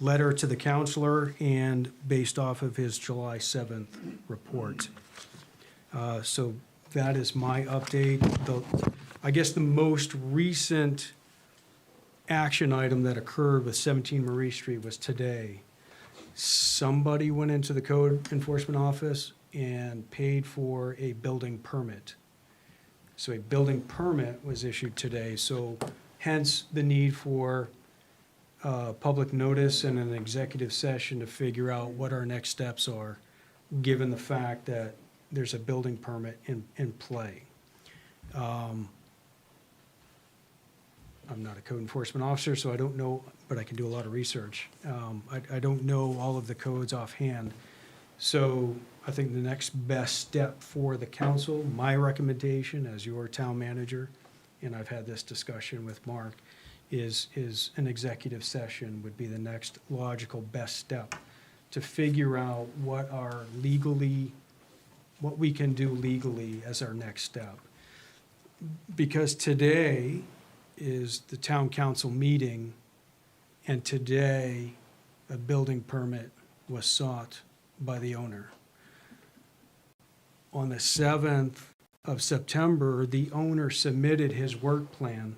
letter to the counselor and based off of his July 7th report. So that is my update. I guess the most recent action item that occurred with 17 Marie Street was today. Somebody went into the code enforcement office and paid for a building permit. So a building permit was issued today, so hence the need for public notice and an executive session to figure out what our next steps are, given the fact that there's a building permit in play. I'm not a code enforcement officer, so I don't know, but I can do a lot of research. I don't know all of the codes offhand. So I think the next best step for the council, my recommendation as your town manager, and I've had this discussion with Mark, is an executive session would be the next logical best step to figure out what we can do legally as our next step. Because today is the town council meeting, and today a building permit was sought by the owner. On the 7th of September, the owner submitted his work plan,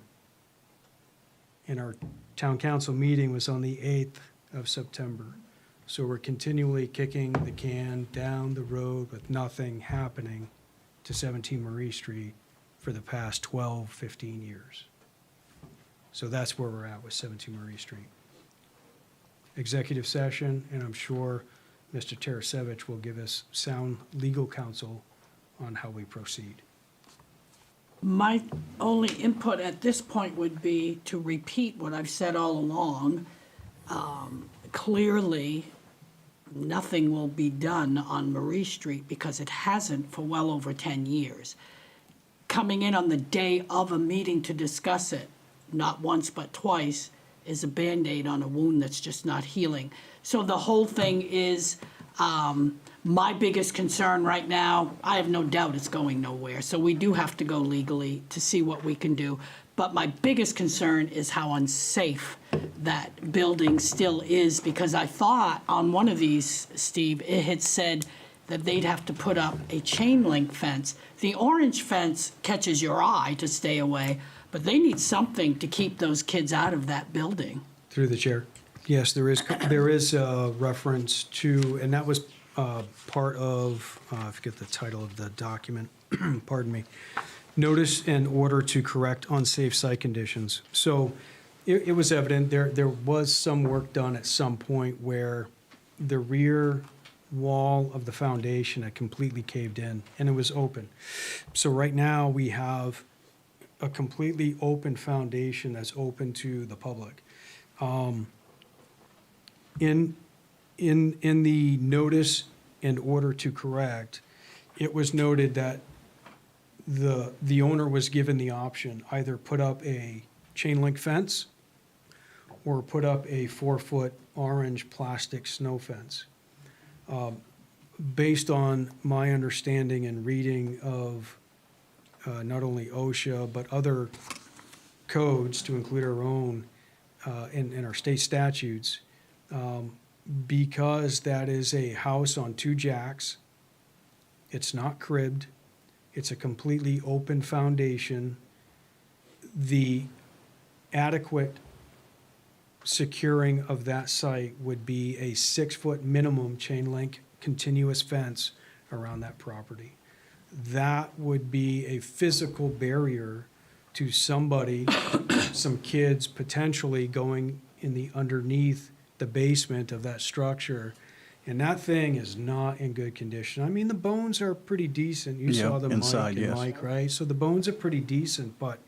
and our town council meeting was on the 8th of September. So we're continually kicking the can down the road with nothing happening to 17 Marie Street for the past 12, 15 years. So that's where we're at with 17 Marie Street. Executive session, and I'm sure Mr. Tarasevich will give us sound legal counsel on how we proceed. My only input at this point would be to repeat what I've said all along. Clearly, nothing will be done on Marie Street because it hasn't for well over 10 years. Coming in on the day of a meeting to discuss it, not once but twice, is a Band-Aid on a wound that's just not healing. So the whole thing is, my biggest concern right now, I have no doubt it's going nowhere. So we do have to go legally to see what we can do. But my biggest concern is how unsafe that building still is, because I thought on one of these, Steve, it had said that they'd have to put up a chain link fence. The orange fence catches your eye to stay away, but they need something to keep those kids out of that building. Through the chair. Yes, there is a reference to, and that was part of, I forget the title of the document, pardon me, notice and order to correct unsafe site conditions. So it was evident there was some work done at some point where the rear wall of the foundation had completely caved in and it was open. So right now we have a completely open foundation that's open to the public. In the notice and order to correct, it was noted that the owner was given the option, either put up a chain link fence or put up a 4-foot orange plastic snow fence. Based on my understanding and reading of not only OSHA, but other codes, to include our own, in our state statutes, because that is a house on 2 jacks, it's not cribbed, it's a completely open foundation, the adequate securing of that site would be a 6-foot minimum chain link continuous fence around that property. That would be a physical barrier to somebody, some kids potentially going in the underneath the basement of that structure. And that thing is not in good condition. I mean, the bones are pretty decent. You Yeah, saw them, inside, Mike and yes. Mike, right? So the bones are pretty decent, but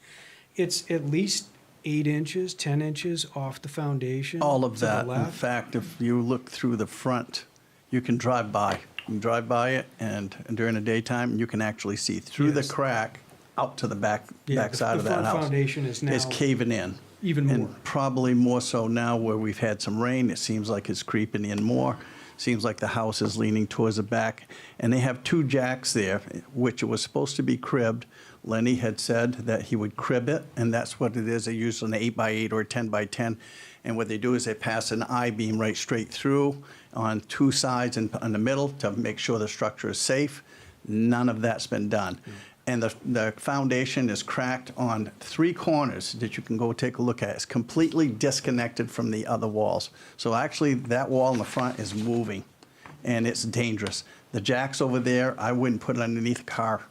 it's at least 8 inches, 10 inches off the foundation. All of to the that. In left. fact, if you look through the front, you can drive by. You can drive by it, and during the daytime, you can actually see through the Yes. crack out to the back Yeah, side of the that front house. foundation is now It's caving in. even more. And probably more so now where we've had some rain, it seems like it's creeping in more. Seems like the house is leaning towards the back. And they have 2 jacks there, which it was supposed to be cribbed. Lenny had said that he would crib it, and that's what it is. They use an 8x8 or a 10x10. And what they do is they pass an I-beam right straight through on 2 sides and in the middle to make sure the structure is safe. None of that's been done. And the foundation is cracked on 3 corners that you can go take a look at. It's completely disconnected from the other walls. So actually, that wall in the front is moving, and it's dangerous. The jacks over there, I wouldn't put it underneath a car.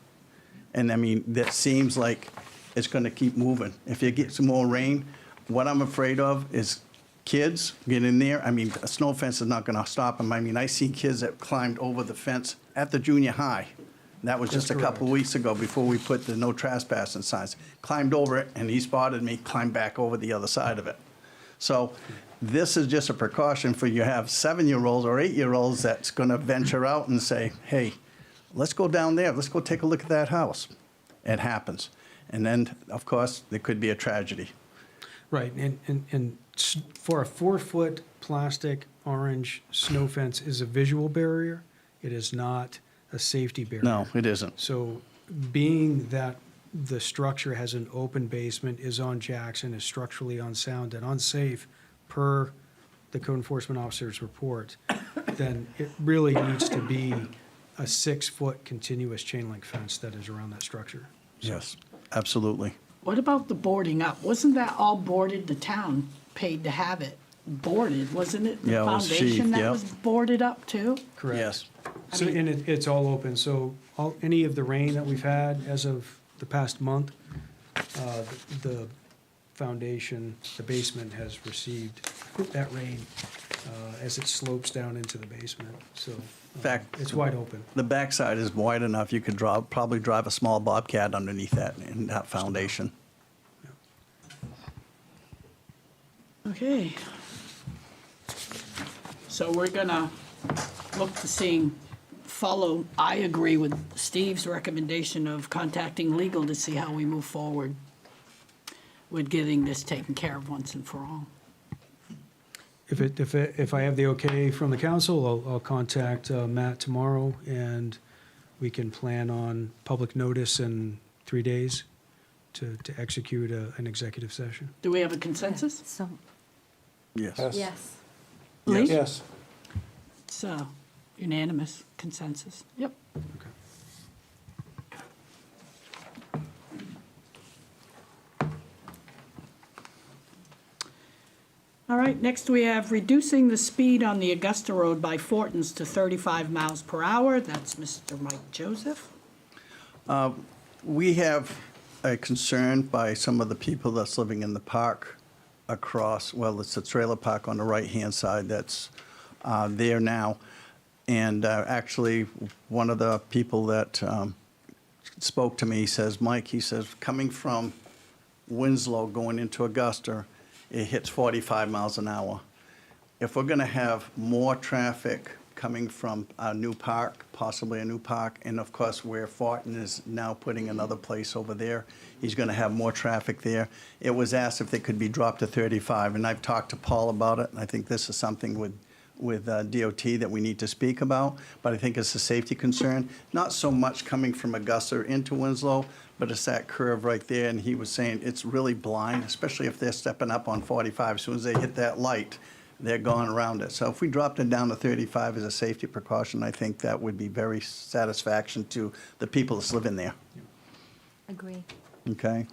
And I mean, that seems like it's gonna keep moving. If you get some more rain, what I'm afraid of is kids get in there. I mean, a snow fence is not gonna stop them. I mean, I see kids that climbed over the fence at the junior high. That was just a That's couple correct. weeks ago before we put the no trespassing signs. Climbed over it, and he spotted me, climbed back over the other side of it. So this is just a precaution for you have 7-year-olds or 8-year-olds that's gonna venture out and say, hey, let's go down there, let's go take a look at that house. It happens. And then, of course, there could be a tragedy. Right, and for a 4-foot plastic orange snow fence is a visual barrier. It is not a safety barrier. No, it isn't. So being that the structure has an open basement, is on Jackson, is structurally unsound and unsafe per the code enforcement officer's report, then it really needs to be a 6-foot continuous chain link fence that is around that structure. Yes, absolutely. What about the boarding up? Wasn't that all boarded? The town paid to have it boarded, wasn't it? Yeah, it The was foundation sheathed, that yep. was boarded up too? Correct. Yes. So, and it's all open, so any of the rain that we've had as of the past month, the foundation, the basement has received that rain as it slopes down into the basement, so Fact- it's wide open. The backside is wide enough, you could probably drive a small Bobcat underneath that, in that foundation. Okay. So we're gonna look to I agree with Steve's recommendation of contacting legal to see how we move forward with getting this taken care of once and for all. If I have the okay from the council, I'll contact Matt tomorrow, and we can plan on public notice in 3 days to execute an executive session. Do we have a consensus? So, Yes. yes. Lee? Yes. It's unanimous consensus. Yep. Okay. All right, next we have reducing the speed on the Augusta Road by Fortins to 35 miles per hour. That's Mr. Mike Joseph. We have a concern by some of the people that's living in the park across, well, it's a trailer park on the right-hand side that's there now. And actually, one of the people that spoke to me says, Mike, he says, coming from Winslow going into Augusta, it hits 45 miles an hour. If we're going to have more traffic coming from a new park, possibly a new park, and of course where Fortin is now putting another place over there, he's going to have more traffic there. It was asked if they could be dropped to 35, and I've talked to Paul about it, and I think this is something with DOT that we need to speak about, but I think it's a safety concern. Not so much coming from Augusta into Winslow, but it's that curve right there, and he was saying it's really blind, especially if they're stepping up on 45. As soon as they hit that light, they're gone around it. So if we dropped it down to 35 as a safety precaution, I think that would be very satisfaction to the people that live in there, Agree. okay?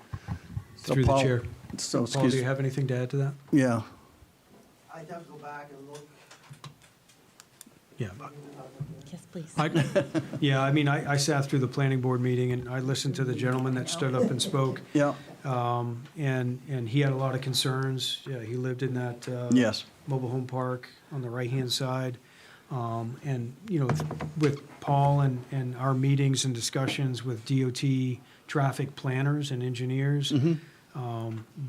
So Through the Paul- chair. So, Paul, do excuse, you have anything to add to that? yeah, I'd have to go back and look. Yeah. Yes, please. Yeah, I mean, I sat through the planning board meeting, and I listened to the gentleman that stood up and spoke. yeah, And he had a lot of concerns. Yeah, he lived in that yes, mobile home park on the right-hand side. And, you know, with Paul and our meetings and discussions with DOT traffic planners and engineers,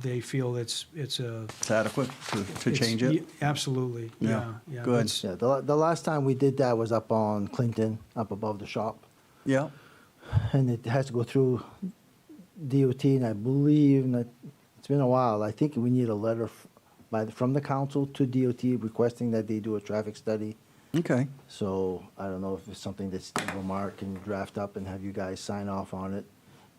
they feel it's a. it's adequate to it's- change it. Absolutely, Yeah, yeah. good. It's- Yeah, the last time we did that was up on Clinton, up above the shop. Yeah, And it has to go through DOT, and I believe, and it's been a while, I think we need a letter from the council to DOT requesting that they do a traffic study. okay, So I don't know if it's something that Steve or Mark can draft up and have you guys sign off on it.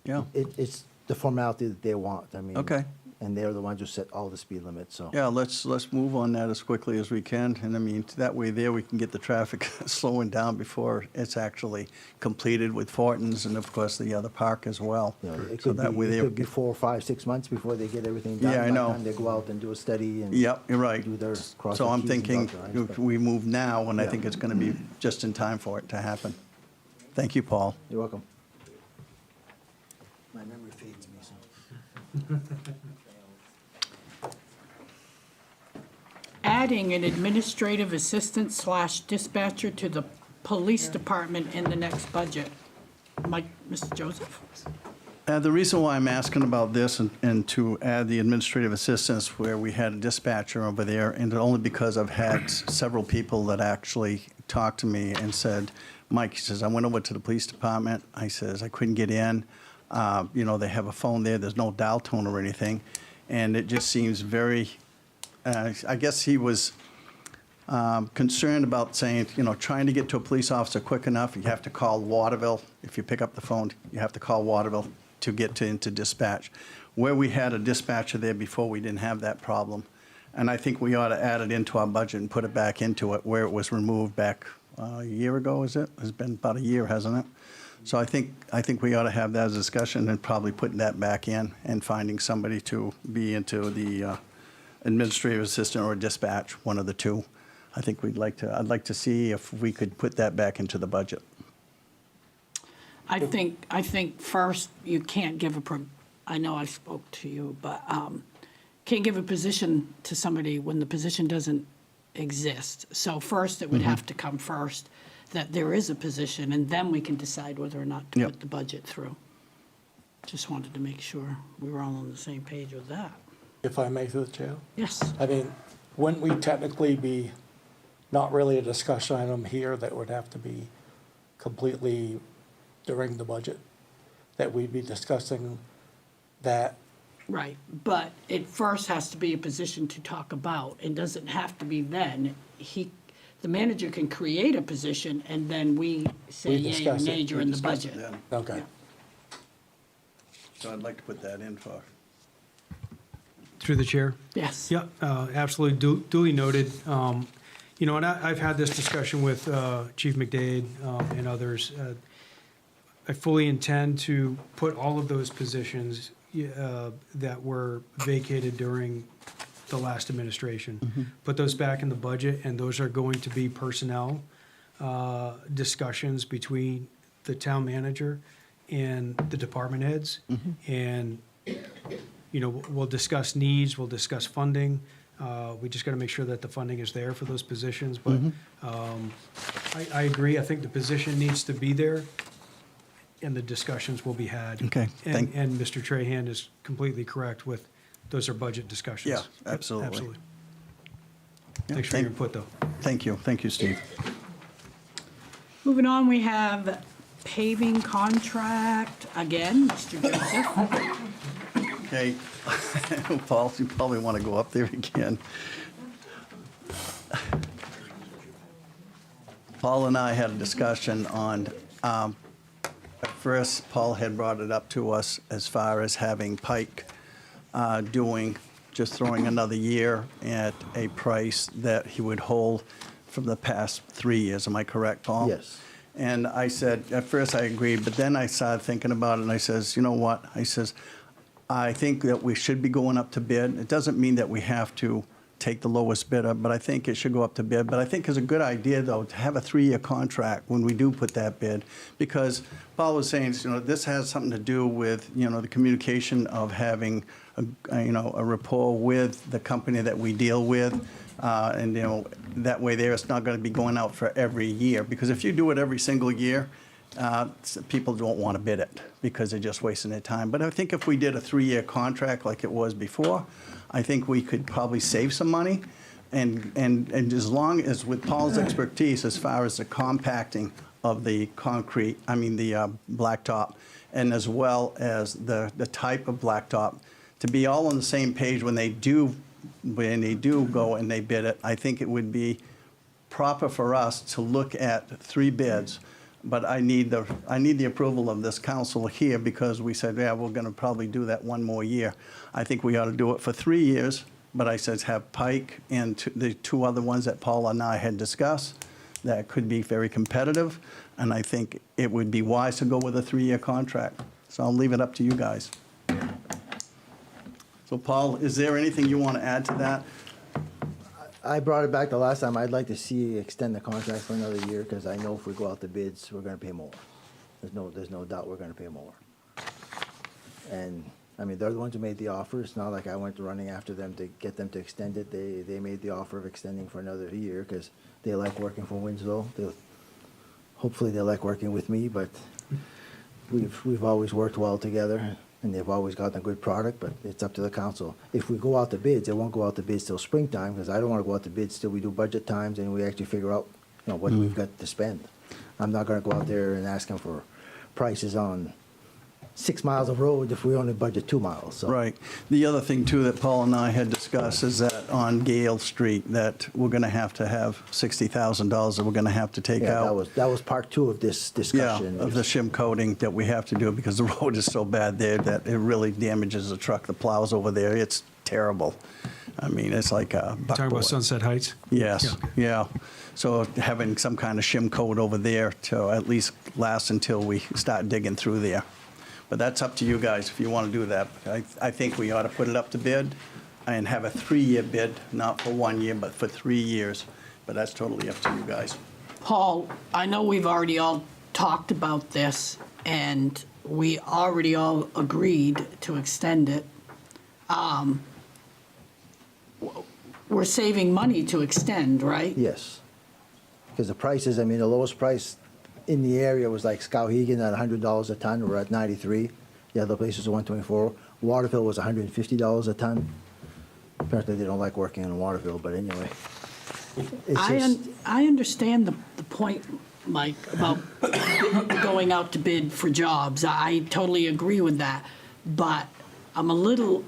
yeah. It's the formality that they want, I mean. Okay. And they're the ones who set all the speed limits, so. Yeah, let's move on that as quickly as we can, and I mean, that way there, we can get the traffic slowing down before it's actually completed with Fortin's and of course the other park as well. You know, it So could that way be, they it could be get- 4, 5, 6 months before they get everything done. Yeah, I know. By the time they go out and do a study and. Yep, you're right. Do their cross So their I'm Ts and thinking dot their Is, but- we move now, and I Yeah. think it's gonna be just in time for it to happen. Thank you, Paul. You're welcome. My memory fades me, so. Adding an administrative assistant / dispatcher to the police department in the next budget. Mike, Mr. Joseph? The reason why I'm asking about this and to add the administrative assistance where we had a dispatcher over there, and only because I've had several people that actually talked to me and said, Mike, he says, I went over to the police department. I says, I couldn't get in. You know, they have a phone there. There's no dial tone or anything. And it just seems very, I guess he was concerned about saying, trying to get to a police officer quick enough, you have to call Waterville. If you pick up the phone, you have to call Waterville to get into dispatch. Where we had a dispatcher there before, we didn't have that problem. And I think we ought to add it into our budget and put it back into it where it was removed back a year ago, is it? It's been about a year, hasn't it? So I think we ought to have that as a discussion and probably putting that back in and finding somebody to be into the administrative assistant or dispatch, one of the two. I'd like to see if we could put that back into the budget. I think first, you can't give I know I spoke to you, but can't give a position to somebody when the position doesn't exist. So first, it would have to come first, that there is a position, and then we can decide whether or not to Yep. put the budget through. Just wanted to make sure we were all on the same page with that. If I may, through the chair? Yes. I mean, wouldn't we technically be not really a discussion item here that would have to be completely during the budget? That we'd be discussing that? Right, but it first has to be a position to talk about. It doesn't have to be then. The manager can create a position, and then we say We yay or discuss it. nay during the budget. Then. Okay. So I'd like to put that in for. Through the chair? Yes. Yeah, absolutely duly noted. And I've had this discussion with Chief McDade and others. I fully intend to put all of those positions that were vacated during the last administration, put those back in the budget, and those are going to be personnel discussions between the town manager and the department heads. And, we'll discuss needs, we'll discuss funding. We just got to make sure that the funding is there for those positions. But I agree. I think the position needs to be there, and the discussions will be had. Okay, And Mr. Trahan is completely correct with, those are budget discussions. Yeah, absolutely. Absolutely. Yeah, Thanks for your input, though. Thank you, Steve. Moving on, we have paving contract, again, Mr. Joseph. Okay, Paul, you probably want to go up there again. Paul and I had a discussion on, at first, Paul had brought it up to us as far as having Pike just throwing another year at a price that he would hold from the past 3 years. Am I correct, Paul? Yes. And I said, at first I agreed, but then I started thinking about it, and I says, you know what? I says, I think that we should be going up to bid. It doesn't mean that we have to take the lowest bidder, but I think it should go up to bid. But I think it's a good idea, though, to have a 3-year contract when we do put that bid, because Paul was saying, this has something to do with, the communication of having, a rapport with the company that we deal with. And, that way there, it's not going to be going out for every year. Because if you do it every single year, people don't want to bid it because they're just wasting their time. But I think if we did a 3-year contract like it was before, I think we could probably save some money. And as long as, with Paul's expertise as far as the compacting of the the blacktop, and as well as the type of blacktop, to be all on the same page when they do go and they bid it, I think it would be proper for us to look at 3 bids. But I need the approval of this council here, because we said, yeah, we're going to probably do that 1 more year. I think we ought to do it for 3 years, but I said have Pike and the 2 other ones that Paul and I had discussed that could be very competitive, and I think it would be wise to go with a 3-year contract. So I'll leave it up to you guys. So Paul, is there anything you want to add to that? I brought it back the last time. I'd like to see extend the contract for another year, because I know if we go out to bids, we're gonna pay more. There's no doubt we're gonna pay more. And, they're the ones who made the offer. It's not like I went running after them to get them to extend it. They made the offer of extending for another year, because they like working for Winslow. Hopefully they like working with me, but we've always worked well together. And they've always gotten a good product, but it's up to the council. If we go out to bids, it won't go out to bids till springtime, because I don't want to go out to bids till we do budget times and we actually figure out, what we've got to spend. I'm not going to go out there and ask them for prices on 6 miles of road if we only budget 2 miles, so. Right. The other thing too that Paul and I had discussed is that on Gale Street, that we're going to have $60,000 that we're going to have to take Yeah, out. that was part 2 of this Yeah, discussion. of the shim coating that we have to do because the road is so bad there that it really damages the truck that plows over there. It's terrible. I mean, it's like a Talking buckboard. about Sunset Heights? Yes, yeah. So having some kind of shim coat over there to at least last until we start digging through there. But that's up to you guys if you want to do that. I think we ought to put it up to bid and have a 3-year bid, not for 1 year, but for 3 years. But that's totally up to you guys. Paul, I know we've already all talked about this, and we already all agreed to extend it. We're saving money to extend, right? Yes. Because the prices, I mean, the lowest price in the area was like Skowhegan at $100 a ton. We're at 93. The other places are 124. Waterville was $150 a ton. Apparently they don't like working in Waterville, but anyway. It's just, I understand the point, Mike, about going out to bid for jobs. I totally agree with that. But I'm a little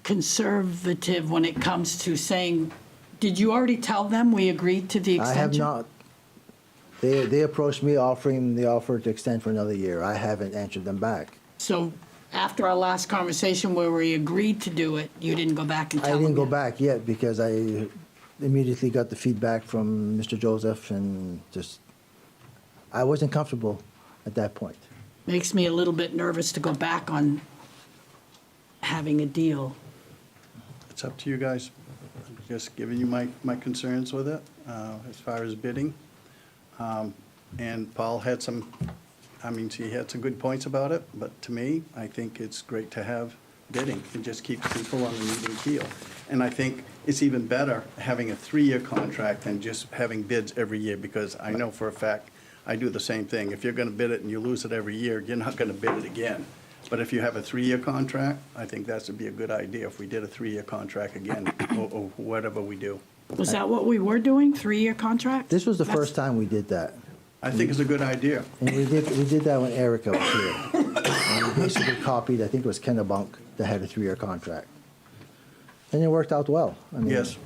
conservative when it comes to saying, did you already tell them we agreed to the I extension? have not. They approached me offering the offer to extend for another year. I haven't answered them back. So after our last conversation where we agreed to do it, you didn't go back and I tell them? didn't go yet? back yet because I immediately got the feedback from Mr. Joseph and just, I wasn't comfortable at that point. Makes me a little bit nervous to go back on having a deal. It's up to you guys. I'm just giving you my concerns with it as far as bidding. And Paul had some, he had some good points about it, but to me, I think it's great to have bidding. It just keeps people on the even keel. And I think it's even better having a 3-year contract than just having bids every year, because I know for a fact, I do the same thing. If you're gonna bid it and you lose it every year, you're not gonna bid it again. But if you have a 3-year contract, I think that would be a good idea if we did a 3-year contract again, or whatever we do. Was that what we were doing, 3-year contract? This was the That's- first time we did that. I think it's a good idea. And we did that when Erica was here. And we basically copied, I think it was Kennebunk that had a 3-year contract. And it worked out well. I mean, Yes.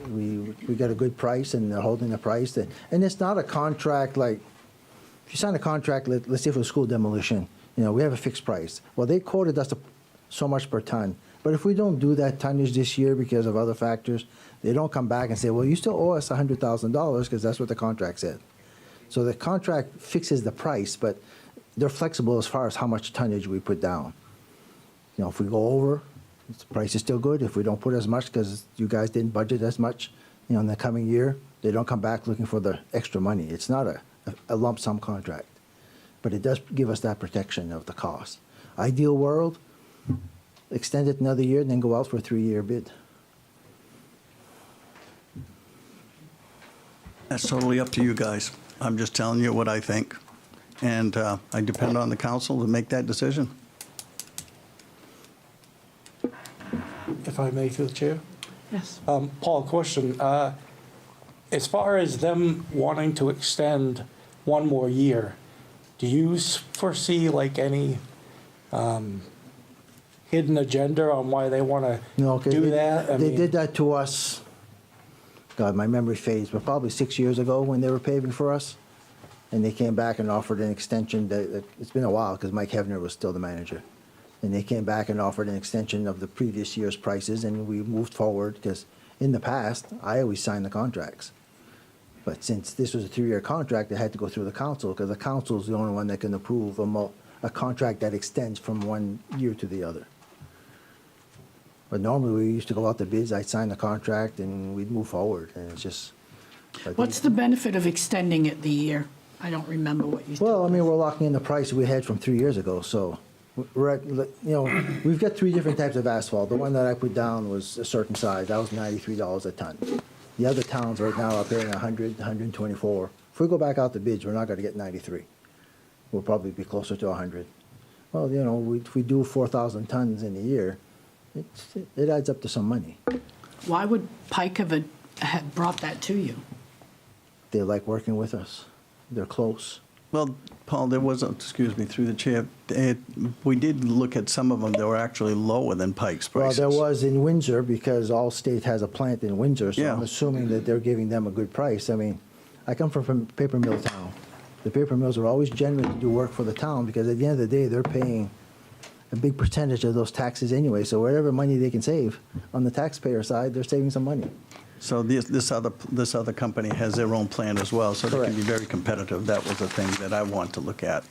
We got a good price and they're holding the price. And it's not a contract like, if you sign a contract, let's say for school demolition, we have a fixed price. Well, they quoted us so much per ton. But if we don't do that tonnage this year because of other factors, they don't come back and say, well, you still owe us $100,000 because that's what the contract said. So the contract fixes the price, but they're flexible as far as how much tonnage we put down. If we go over, the price is still good. If we don't put as much because you guys didn't budget as much, in the coming year, they don't come back looking for the extra money. It's not a lump sum contract, but it does give us that protection of the cost. Ideal world, extend it another year and then go out for a 3-year bid. That's totally up to you guys. I'm just telling you what I think. And I depend on the council to make that decision. If I may, through the chair. Yes. Paul, question. As far as them wanting to extend 1 more year, do you foresee like any hidden agenda on why they want No, to 'cause do that? I They mean, did that to us, God, my memory fades, but probably 6 years ago when they were paving for us. And they came back and offered an extension. It's been a while because Mike Hevner was still the manager. And they came back and offered an extension of the previous year's prices, and we moved forward because in the past, I always signed the contracts. But since this was a 3-year contract, it had to go through the council because the council is the only one that can approve a contract that extends from 1 year to the other. But normally, we used to go out to bids, I'd sign the contract, and we'd move forward, and it's just. but What's the benefit of extending it the year? I don't remember what you Well, I told mean, us. we're locking in the price we had from 3 years ago, so we're at, we've got 3 different types of asphalt. The one that I put down was a certain size, that was $93 a ton. The other towns right now are paying 100, 124. If we go back out to bids, we're not gonna get 93. We'll probably be closer to 100. Well, if we do 4,000 tons in a year, it adds up to some money. Why would Pike have brought that to you? They like working with us. They're close. Well, Paul, there was, excuse me, through the chair, we did look at some of them that were actually lower than Pike's Well, prices. there was in Windsor, because Allstate has a plant in Windsor, so I'm Yeah. assuming that they're giving them a good price. I mean, I come from paper mill town. The paper mills are always genuine to do work for the town, because at the end of the day, they're paying a big percentage of those taxes anyway, so whatever money they can save on the taxpayer side, they're saving some money. So this other company has their own plant as well, so they can Correct. be very competitive. That was the thing that I want to look at.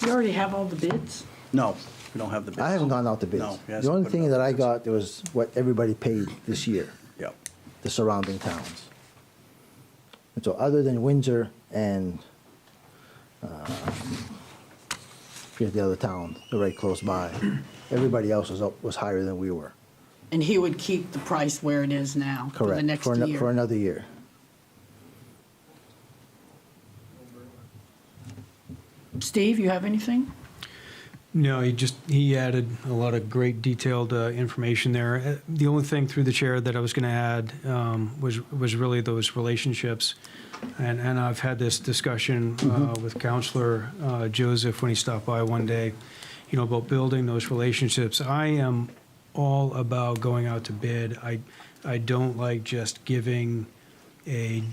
You already have all the bids? No, we don't have the bids. I haven't gone out to bids. No, he The hasn't only put it thing out. that I got was what everybody paid this year, Yep. the surrounding towns. And so other than Windsor and, forget the other town, they're right close by, everybody else was higher than we were. And he would keep the price where it is now for the Correct, next for year? another year. Steve, you have anything? No, he added a lot of great detailed information there. The only thing through the chair that I was going to add was really those relationships. And I've had this discussion with Counselor Joseph when he stopped by one day, about building those relationships. I am all about going out to bid. I don't like just giving a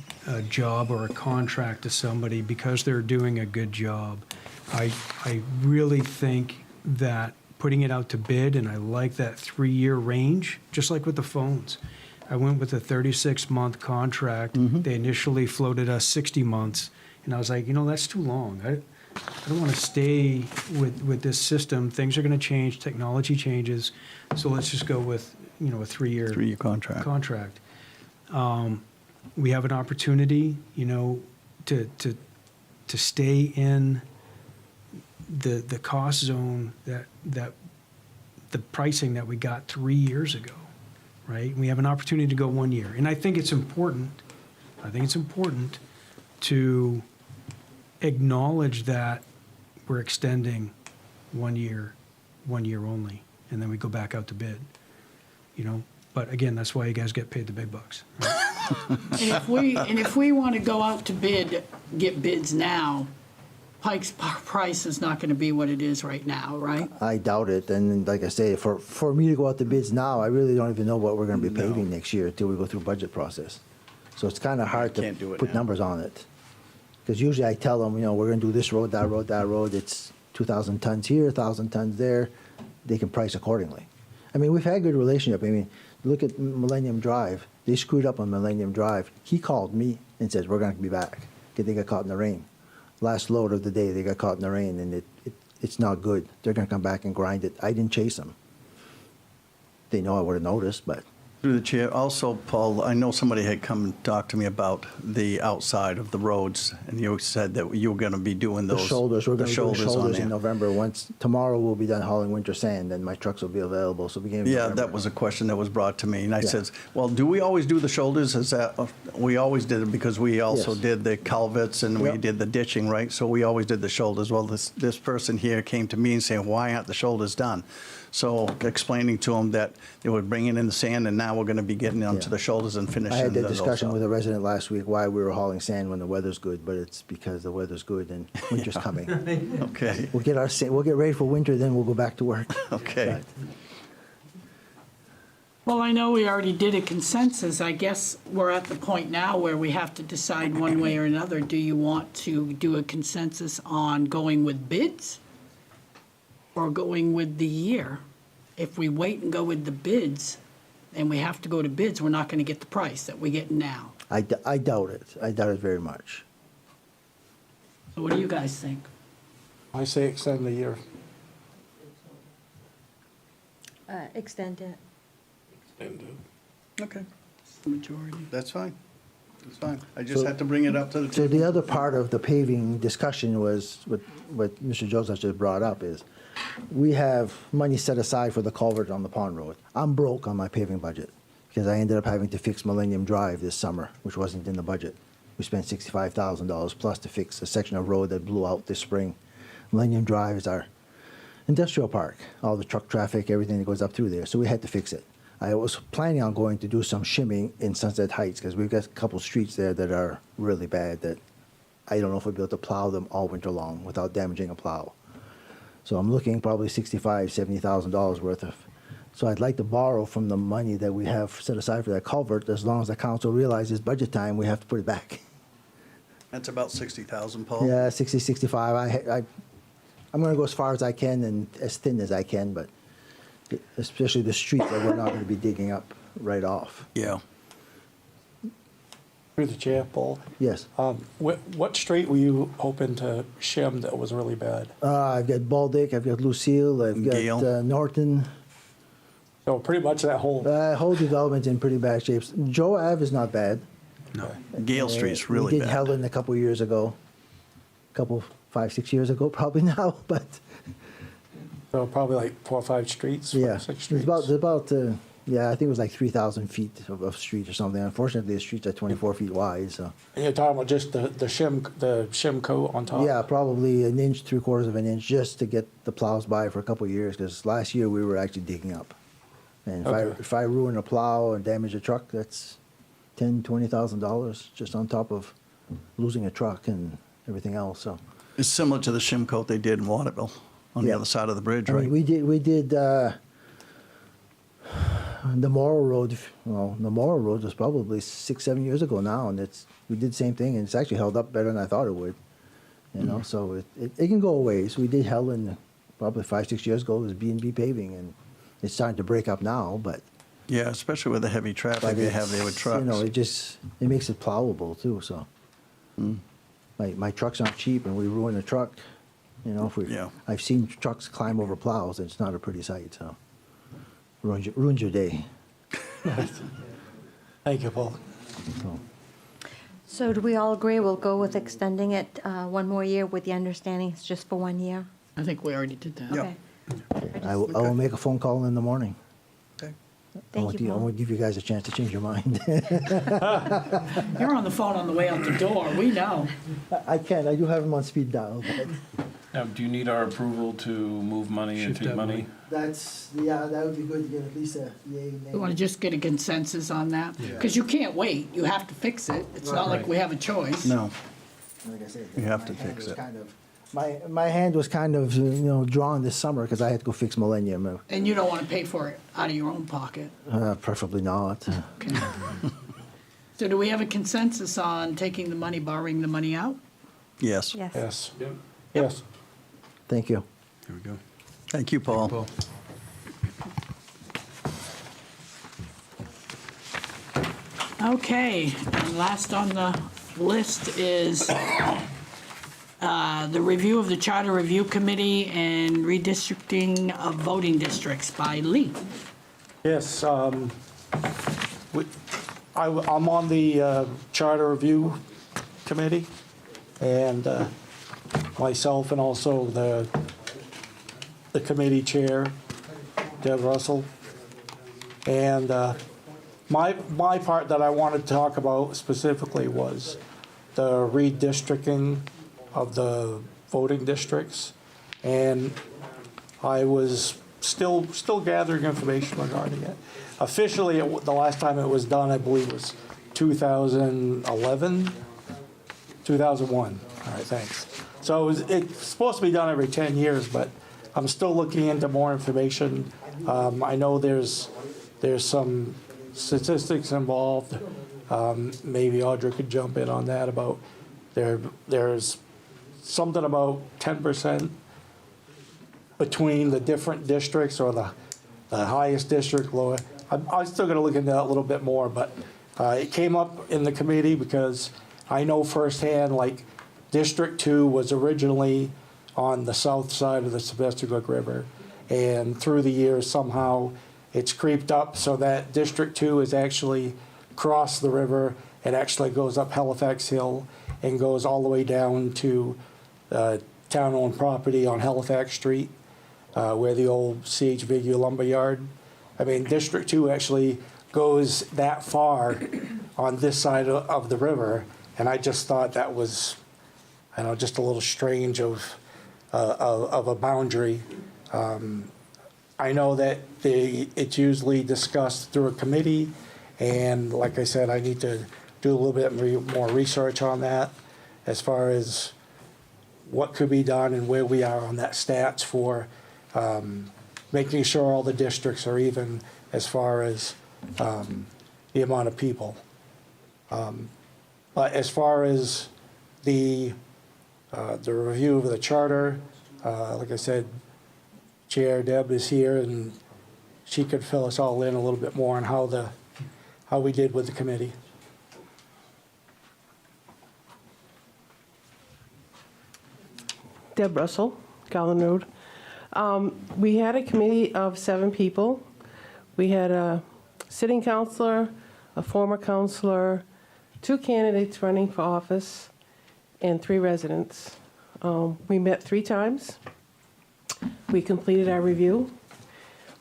job or a contract to somebody because they're doing a good job. I really think that putting it out to bid, and I like that 3-year range, just like with the phones. I went with a 36-month contract. They initially floated us 60 months, and I was like, that's too long. I don't want to stay with this system. Things are going to change. Technology changes. So let's just go with, a 3-year 3-year contract. We have an opportunity, to stay in the cost zone that the pricing that we got 3 years ago, right? We have an opportunity to go 1 year. And I think it's important to acknowledge that we're extending 1 year only, and then we go back out to bid, But again, that's why you guys get paid the big bucks. Right? And if we want to go out to bid, get bids now, Pike's price is not going to be what it is right now, right? I doubt it, and like I say, for me to go out to bids now, I really don't even know what we're gonna be paving next year until we go through budget process. So it's kinda hard to Can't do it put now. numbers on it. Because usually I tell them, we're gonna do this road, that road, that road, it's 2,000 tons here, 1,000 tons there, they can price accordingly. I mean, we've had good relationship, look at Millennium Drive, they screwed up on Millennium Drive. He called me and says, we're gonna be back, because they got caught in the rain. Last load of the day, they got caught in the rain, and it's not good. They're gonna come back and grind it. I didn't chase them. They know I would've noticed, but Through the chair, also, Paul, I know somebody had come and talked to me about the outside of the roads, and you said that you were gonna be doing the those. shoulders, we're the gonna do the on shoulders in there. November. Tomorrow we'll be done hauling winter sand, and my trucks will be available, so beginning of Yeah, November. that was a question that was brought to me, and I Yeah. says, well, do we always do the shoulders? Is that, we always did it because we also Yes. did the culverts and we Yep. did the ditching, right? So we always did the shoulders. Well, this person here came to me and saying, why aren't the shoulders done? So explaining to them that they were bringing in the sand, and now we're gonna be getting onto Yeah. the shoulders and finishing I had that those discussion up. with a resident last week, why we were hauling sand when the weather's good, but it's because the weather's good and winter's coming. Okay, We'll get ready for winter, then we'll go back to work. okay. Well, I know we already did a consensus. I guess we're at the point now where we have to decide one way or another. Do you want to do a consensus on going with bids or going with the year? If we wait and go with the bids, and we have to go to bids, we're not going to get the price that we get now. I doubt it. I doubt it very much. So what do you guys think? I say extend the year. Extend it. Okay, The majority. that's fine. That's fine. I just So- had to bring it up to the So table. the other part of the paving discussion was, what Mr. Joseph just brought up is, we have money set aside for the culvert on the pond road. I'm broke on my paving budget, because I ended up having to fix Millennium Drive this summer, which wasn't in the budget. We spent $65,000 plus to fix a section of road that blew out this spring. Millennium Drive is our industrial park, all the truck traffic, everything that goes up through there, so we had to fix it. I was planning on going to do some shimming in Sunset Heights, because we've got a couple streets there that are really bad, that I don't know if we'll be able to plow them all winter long without damaging a plow. So I'm looking probably $65,000-$70,000 worth of. So I'd like to borrow from the money that we have set aside for that culvert. As long as the council realizes budget time, we have to put it back. That's about 60,000, Paul. Yeah, 60, 65. I'm going to go as far as I can and as thin as I can, but especially the street that we're not going to be digging up right off. Yeah. Through the chair, Paul. Yes. What street were you hoping to shim that was really bad? I've got Baldick, I've got Lucille, I've got Gale. Norton. So pretty much that whole, Whole development's in pretty bad shape. Joe Ave is not bad. No. Gale Street's really We did bad. Helen a couple years ago. 5, 6 years ago, probably now, but so probably like 4 or 5 streets, 5 yeah. or 6 It's streets. about yeah, I think it was like 3,000 feet of street or something. Unfortunately, the streets are 24 feet wide, so. And you're talking about just the shim coat on top? Yeah, probably an inch, 3/4 of an inch, just to get the plows by for a couple of years, because last year we were actually digging up. And Okay. if I ruin a plow and damage a truck, that's $10,000-$20,000 just on top of losing a truck and everything else, so. It's similar to the shim coat they did in Waterville on the Yeah. other side of the bridge, I right? mean, we did the Morrow Road. Well, the Morrow Road was probably 6, 7 years ago now, and we did the same thing, and it's actually held up better than I thought it would. You know, so it can go a ways. We did Helen probably 5, 6 years ago. It was B&B paving, and it's starting to break up now, but. Yeah, especially with the heavy traffic But they have there with it's, trucks. You know, it makes it plowable too, so. My trucks aren't cheap, and we ruin a truck, you know, Yeah. I've seen trucks climb over plows, and it's not a pretty sight, so. Ruins your day, Thank you, Paul. so. So do we all agree we'll go with extending it one more year with the understanding it's just for 1 year? I think we already did that. Yeah. Okay. I will make a phone call in the morning. Okay. Thank you, I Paul. won't give you guys a chance to change your mind. You're on the phone on the way out the door, we know. I can, I do have them on speed dial, but. Now, do you need our approval to move money and Shift take that money? money. That would be good to get at least a yay, nay. We want to just get a consensus on that, because you can't wait, you have to fix it. It's not like we have a choice. No. Like I said, You have to my hand fix was it. kind of- My hand was kind of, drawn this summer because I had to go fix Millennium. And you don't want to pay for it out of your own pocket. Preferably not. Okay. So do we have a consensus on taking the money, borrowing the money out? Yes. Yes. Yes. Yes. Thank you. There we go. Thank you, Paul. Paul. Okay, and last on the list is the review of the Charter Review Committee and redistricting of voting districts by Lee. Yes, I'm on the Charter Review Committee, and myself and also the committee chair, Deb Russell. And my part that I wanted to talk about specifically was the redistricting of the voting districts. And I was still gathering information regarding it. Officially, the last time it was done, I believe, was 2011, 2001. All right, thanks. So it's supposed to be done every 10 years, but I'm still looking into more information. I know there's some statistics involved. Maybe Audra could jump in on that about there's something about 10% between the different districts, or the highest district, lower. I'm still going to look into that a little bit more, but it came up in the committee because I know firsthand, like, District 2 was originally on the south side of the Sebastopol River, and through the years somehow it's creeped up so that District 2 is actually across the river. It actually goes up Halifax Hill and goes all the way down to town-owned property on Halifax Street, where the old C.H. Vigil lumber yard. I mean, District 2 actually goes that far on this side of the river, and I just thought that was, I don't know, just a little strange of a boundary. I know that it's usually discussed through a committee, and like I said, I need to do a little bit more research on that. as far as what could be done and where we are on that stats for making sure all the districts are even as far as the amount of people. But as far as the review of the charter, like I said, Chair Deb is here, and she could fill us all in a little bit more on how we did with the committee. Deb Russell, Garland Road. We had a committee of 7 people. We had a sitting councilor, a former councilor, 2 candidates running for office, and 3 residents. We met 3 times. We completed our review.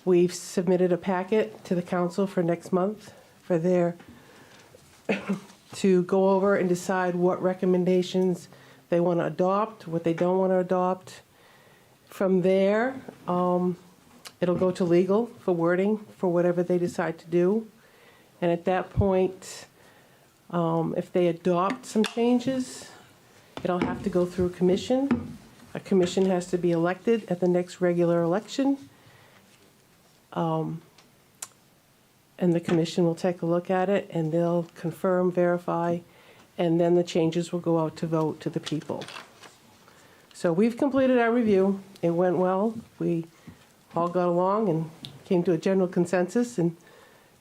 We've submitted a packet to the council for next month for their, to go over and decide what recommendations they want to adopt, what they don't want to adopt. From there, it'll go to legal for wording for whatever they decide to do. And at that point, if they adopt some changes, it'll have to go through a commission. A commission has to be elected at the next regular election. And the commission will take a look at it, and they'll confirm, verify, and then the changes will go out to vote to the people. So we've completed our review. It went well. We all got along and came to a general consensus and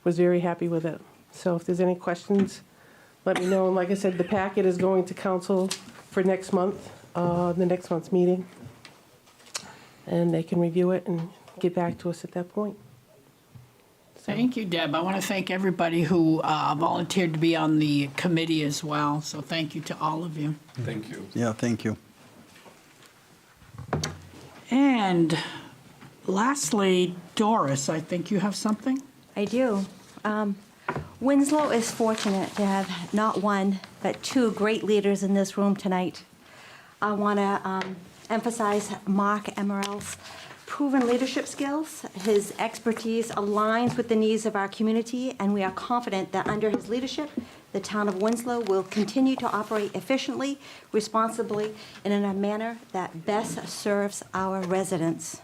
was very happy with it. So if there's any questions, let me know. And like I said, the packet is going to council for next month, the next month's meeting. And they can review it and get back to us at that point. Thank you, Deb. I want to thank everybody who volunteered to be on the committee as well. So thank you to all of you. Thank you. Yeah, thank you. And lastly, Doris, I think you have something? I do. Winslow is fortunate to have not one, but 2 great leaders in this room tonight. I want to emphasize Mark Emerald's proven leadership skills. His expertise aligns with the needs of our community, and we are confident that under his leadership, the town of Winslow will continue to operate efficiently, responsibly, and in a manner that best serves our residents.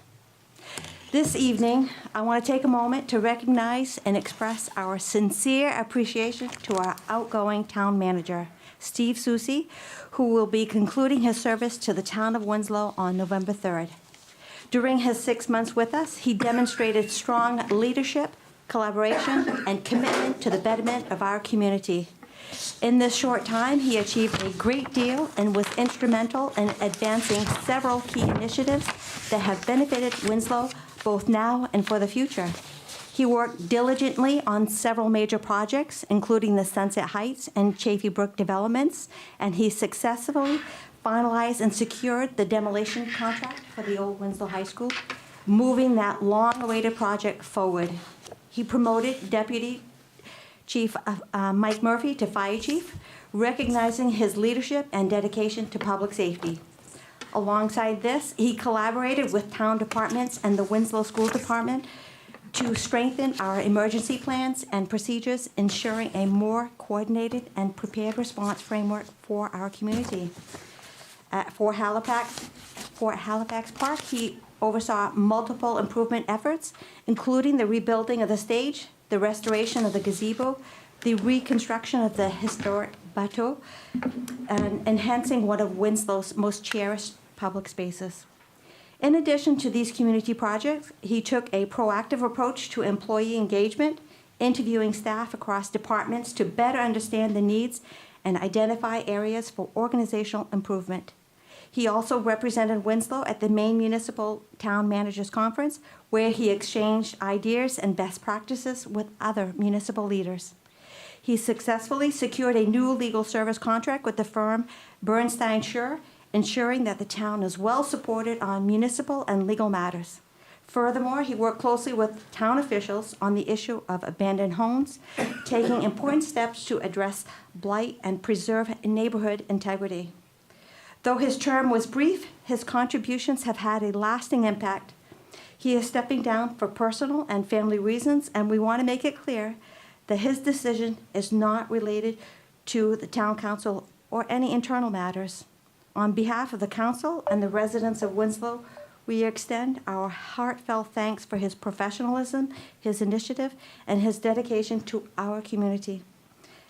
This evening, I want to take a moment to recognize and express our sincere appreciation to our outgoing town manager, Steve Susi, who will be concluding his service to the town of Winslow on November 3rd. During his 6 months with us, he demonstrated strong leadership, collaboration, and commitment to the betterment of our community. In this short time, he achieved a great deal and was instrumental in advancing several key initiatives that have benefited Winslow both now and for the future. He worked diligently on several major projects, including the Sunset Heights and Chafee Brook developments, and he successfully finalized and secured the demolition contract for the old Winslow High School, moving that long-awaited project forward. He promoted Deputy Chief Mike Murphy to Fire Chief, recognizing his leadership and dedication to public safety. Alongside this, he collaborated with town departments and the Winslow School Department to strengthen our emergency plans and procedures, ensuring a more coordinated and prepared response framework for our community. At Fort Halifax Park, he oversaw multiple improvement efforts, including the rebuilding of the stage, the restoration of the gazebo, the reconstruction of the historic bateau, and enhancing one of Winslow's most cherished public spaces. In addition to these community projects, he took a proactive approach to employee engagement, interviewing staff across departments to better understand the needs and identify areas for organizational improvement. He also represented Winslow at the Maine Municipal Town Managers Conference, where he exchanged ideas and best practices with other municipal leaders. He successfully secured a new legal service contract with the firm Bernstein Schur, ensuring that the town is well supported on municipal and legal matters. Furthermore, he worked closely with town officials on the issue of abandoned homes, taking important steps to address blight and preserve neighborhood integrity. Though his term was brief, his contributions have had a lasting impact. He is stepping down for personal and family reasons, and we want to make it clear that his decision is not related to the town council or any internal matters. On behalf of the council and the residents of Winslow, we extend our heartfelt thanks for his professionalism, his initiative, and his dedication to our community.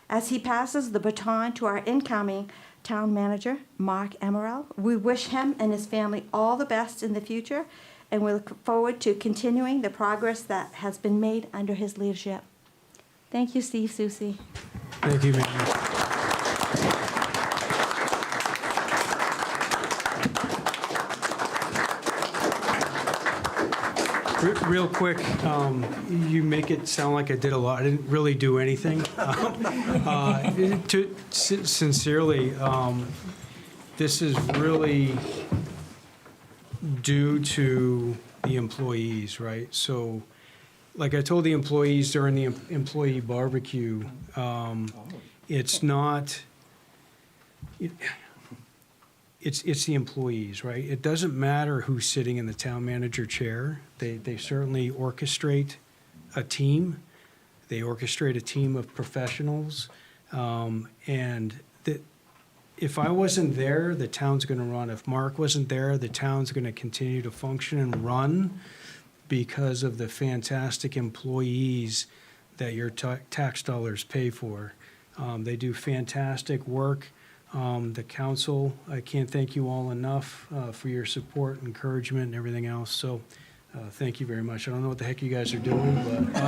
As he passes the baton to our incoming town manager, Mark Emerald, we wish him and his family all the best in the future, and we look forward to continuing the progress that has been made under his leadership. Thank you, Steve Susie. Thank you, Mayor. Real quick, you make it sound like I did a lot. I didn't really do anything. Sincerely, this is really due to the employees, right? So, like I told the employees during the employee barbecue, it's not, it's the employees, right? It doesn't matter who's sitting in the town manager chair. They certainly orchestrate a team. They orchestrate a team of professionals. And that if I wasn't there, the town's going to run. If Mark wasn't there, the town's going to continue to function and run because of the fantastic employees that your tax dollars pay for. They do fantastic work. The council, I can't thank you all enough for your support, encouragement, and everything else. So thank you very much. I don't know what the heck you guys are doing, but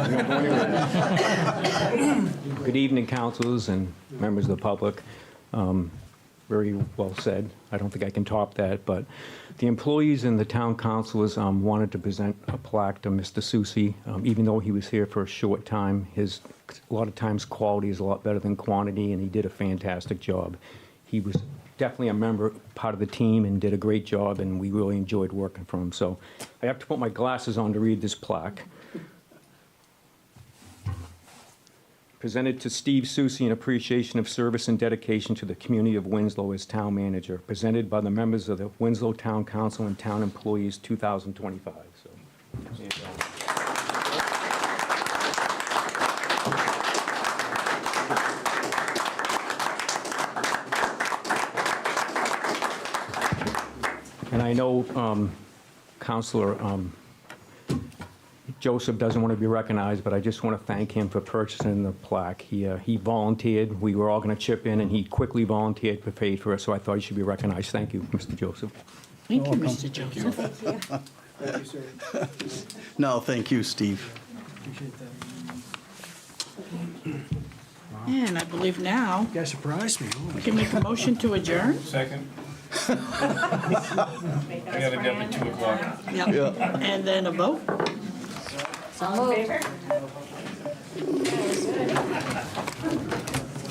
Good evening, councilors and members of the public. Very well said. I don't think I can top that, but the employees and the town councilors wanted to present a plaque to Mr. Susi. Even though he was here for a short time, a lot of times quality is a lot better than quantity, and he did a fantastic job. He was definitely a part of the team, and did a great job, and we really enjoyed working for him. So I have to put my glasses on to read this plaque. Presented to Steve Susi in appreciation of service and dedication to the community of Winslow as town manager. Presented by the members of the Winslow Town Council and town employees 2025. So, and I know Councilor Joseph doesn't want to be recognized, but I just want to thank him for purchasing the plaque. He volunteered. We were all going to chip in, and he quickly volunteered to pay for it, so I thought he should be recognized. Thank you, Mr. Joseph. Thank you, Mr. Joseph. thank you, sir. No, thank you, Steve. Appreciate that. And I believe now You guys surprised me. we can make a motion to adjourn. Second. I gotta get up at 2 o'clock. Yep. And then a vote. All in favor?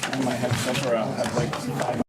I might have supper, I'll have like 5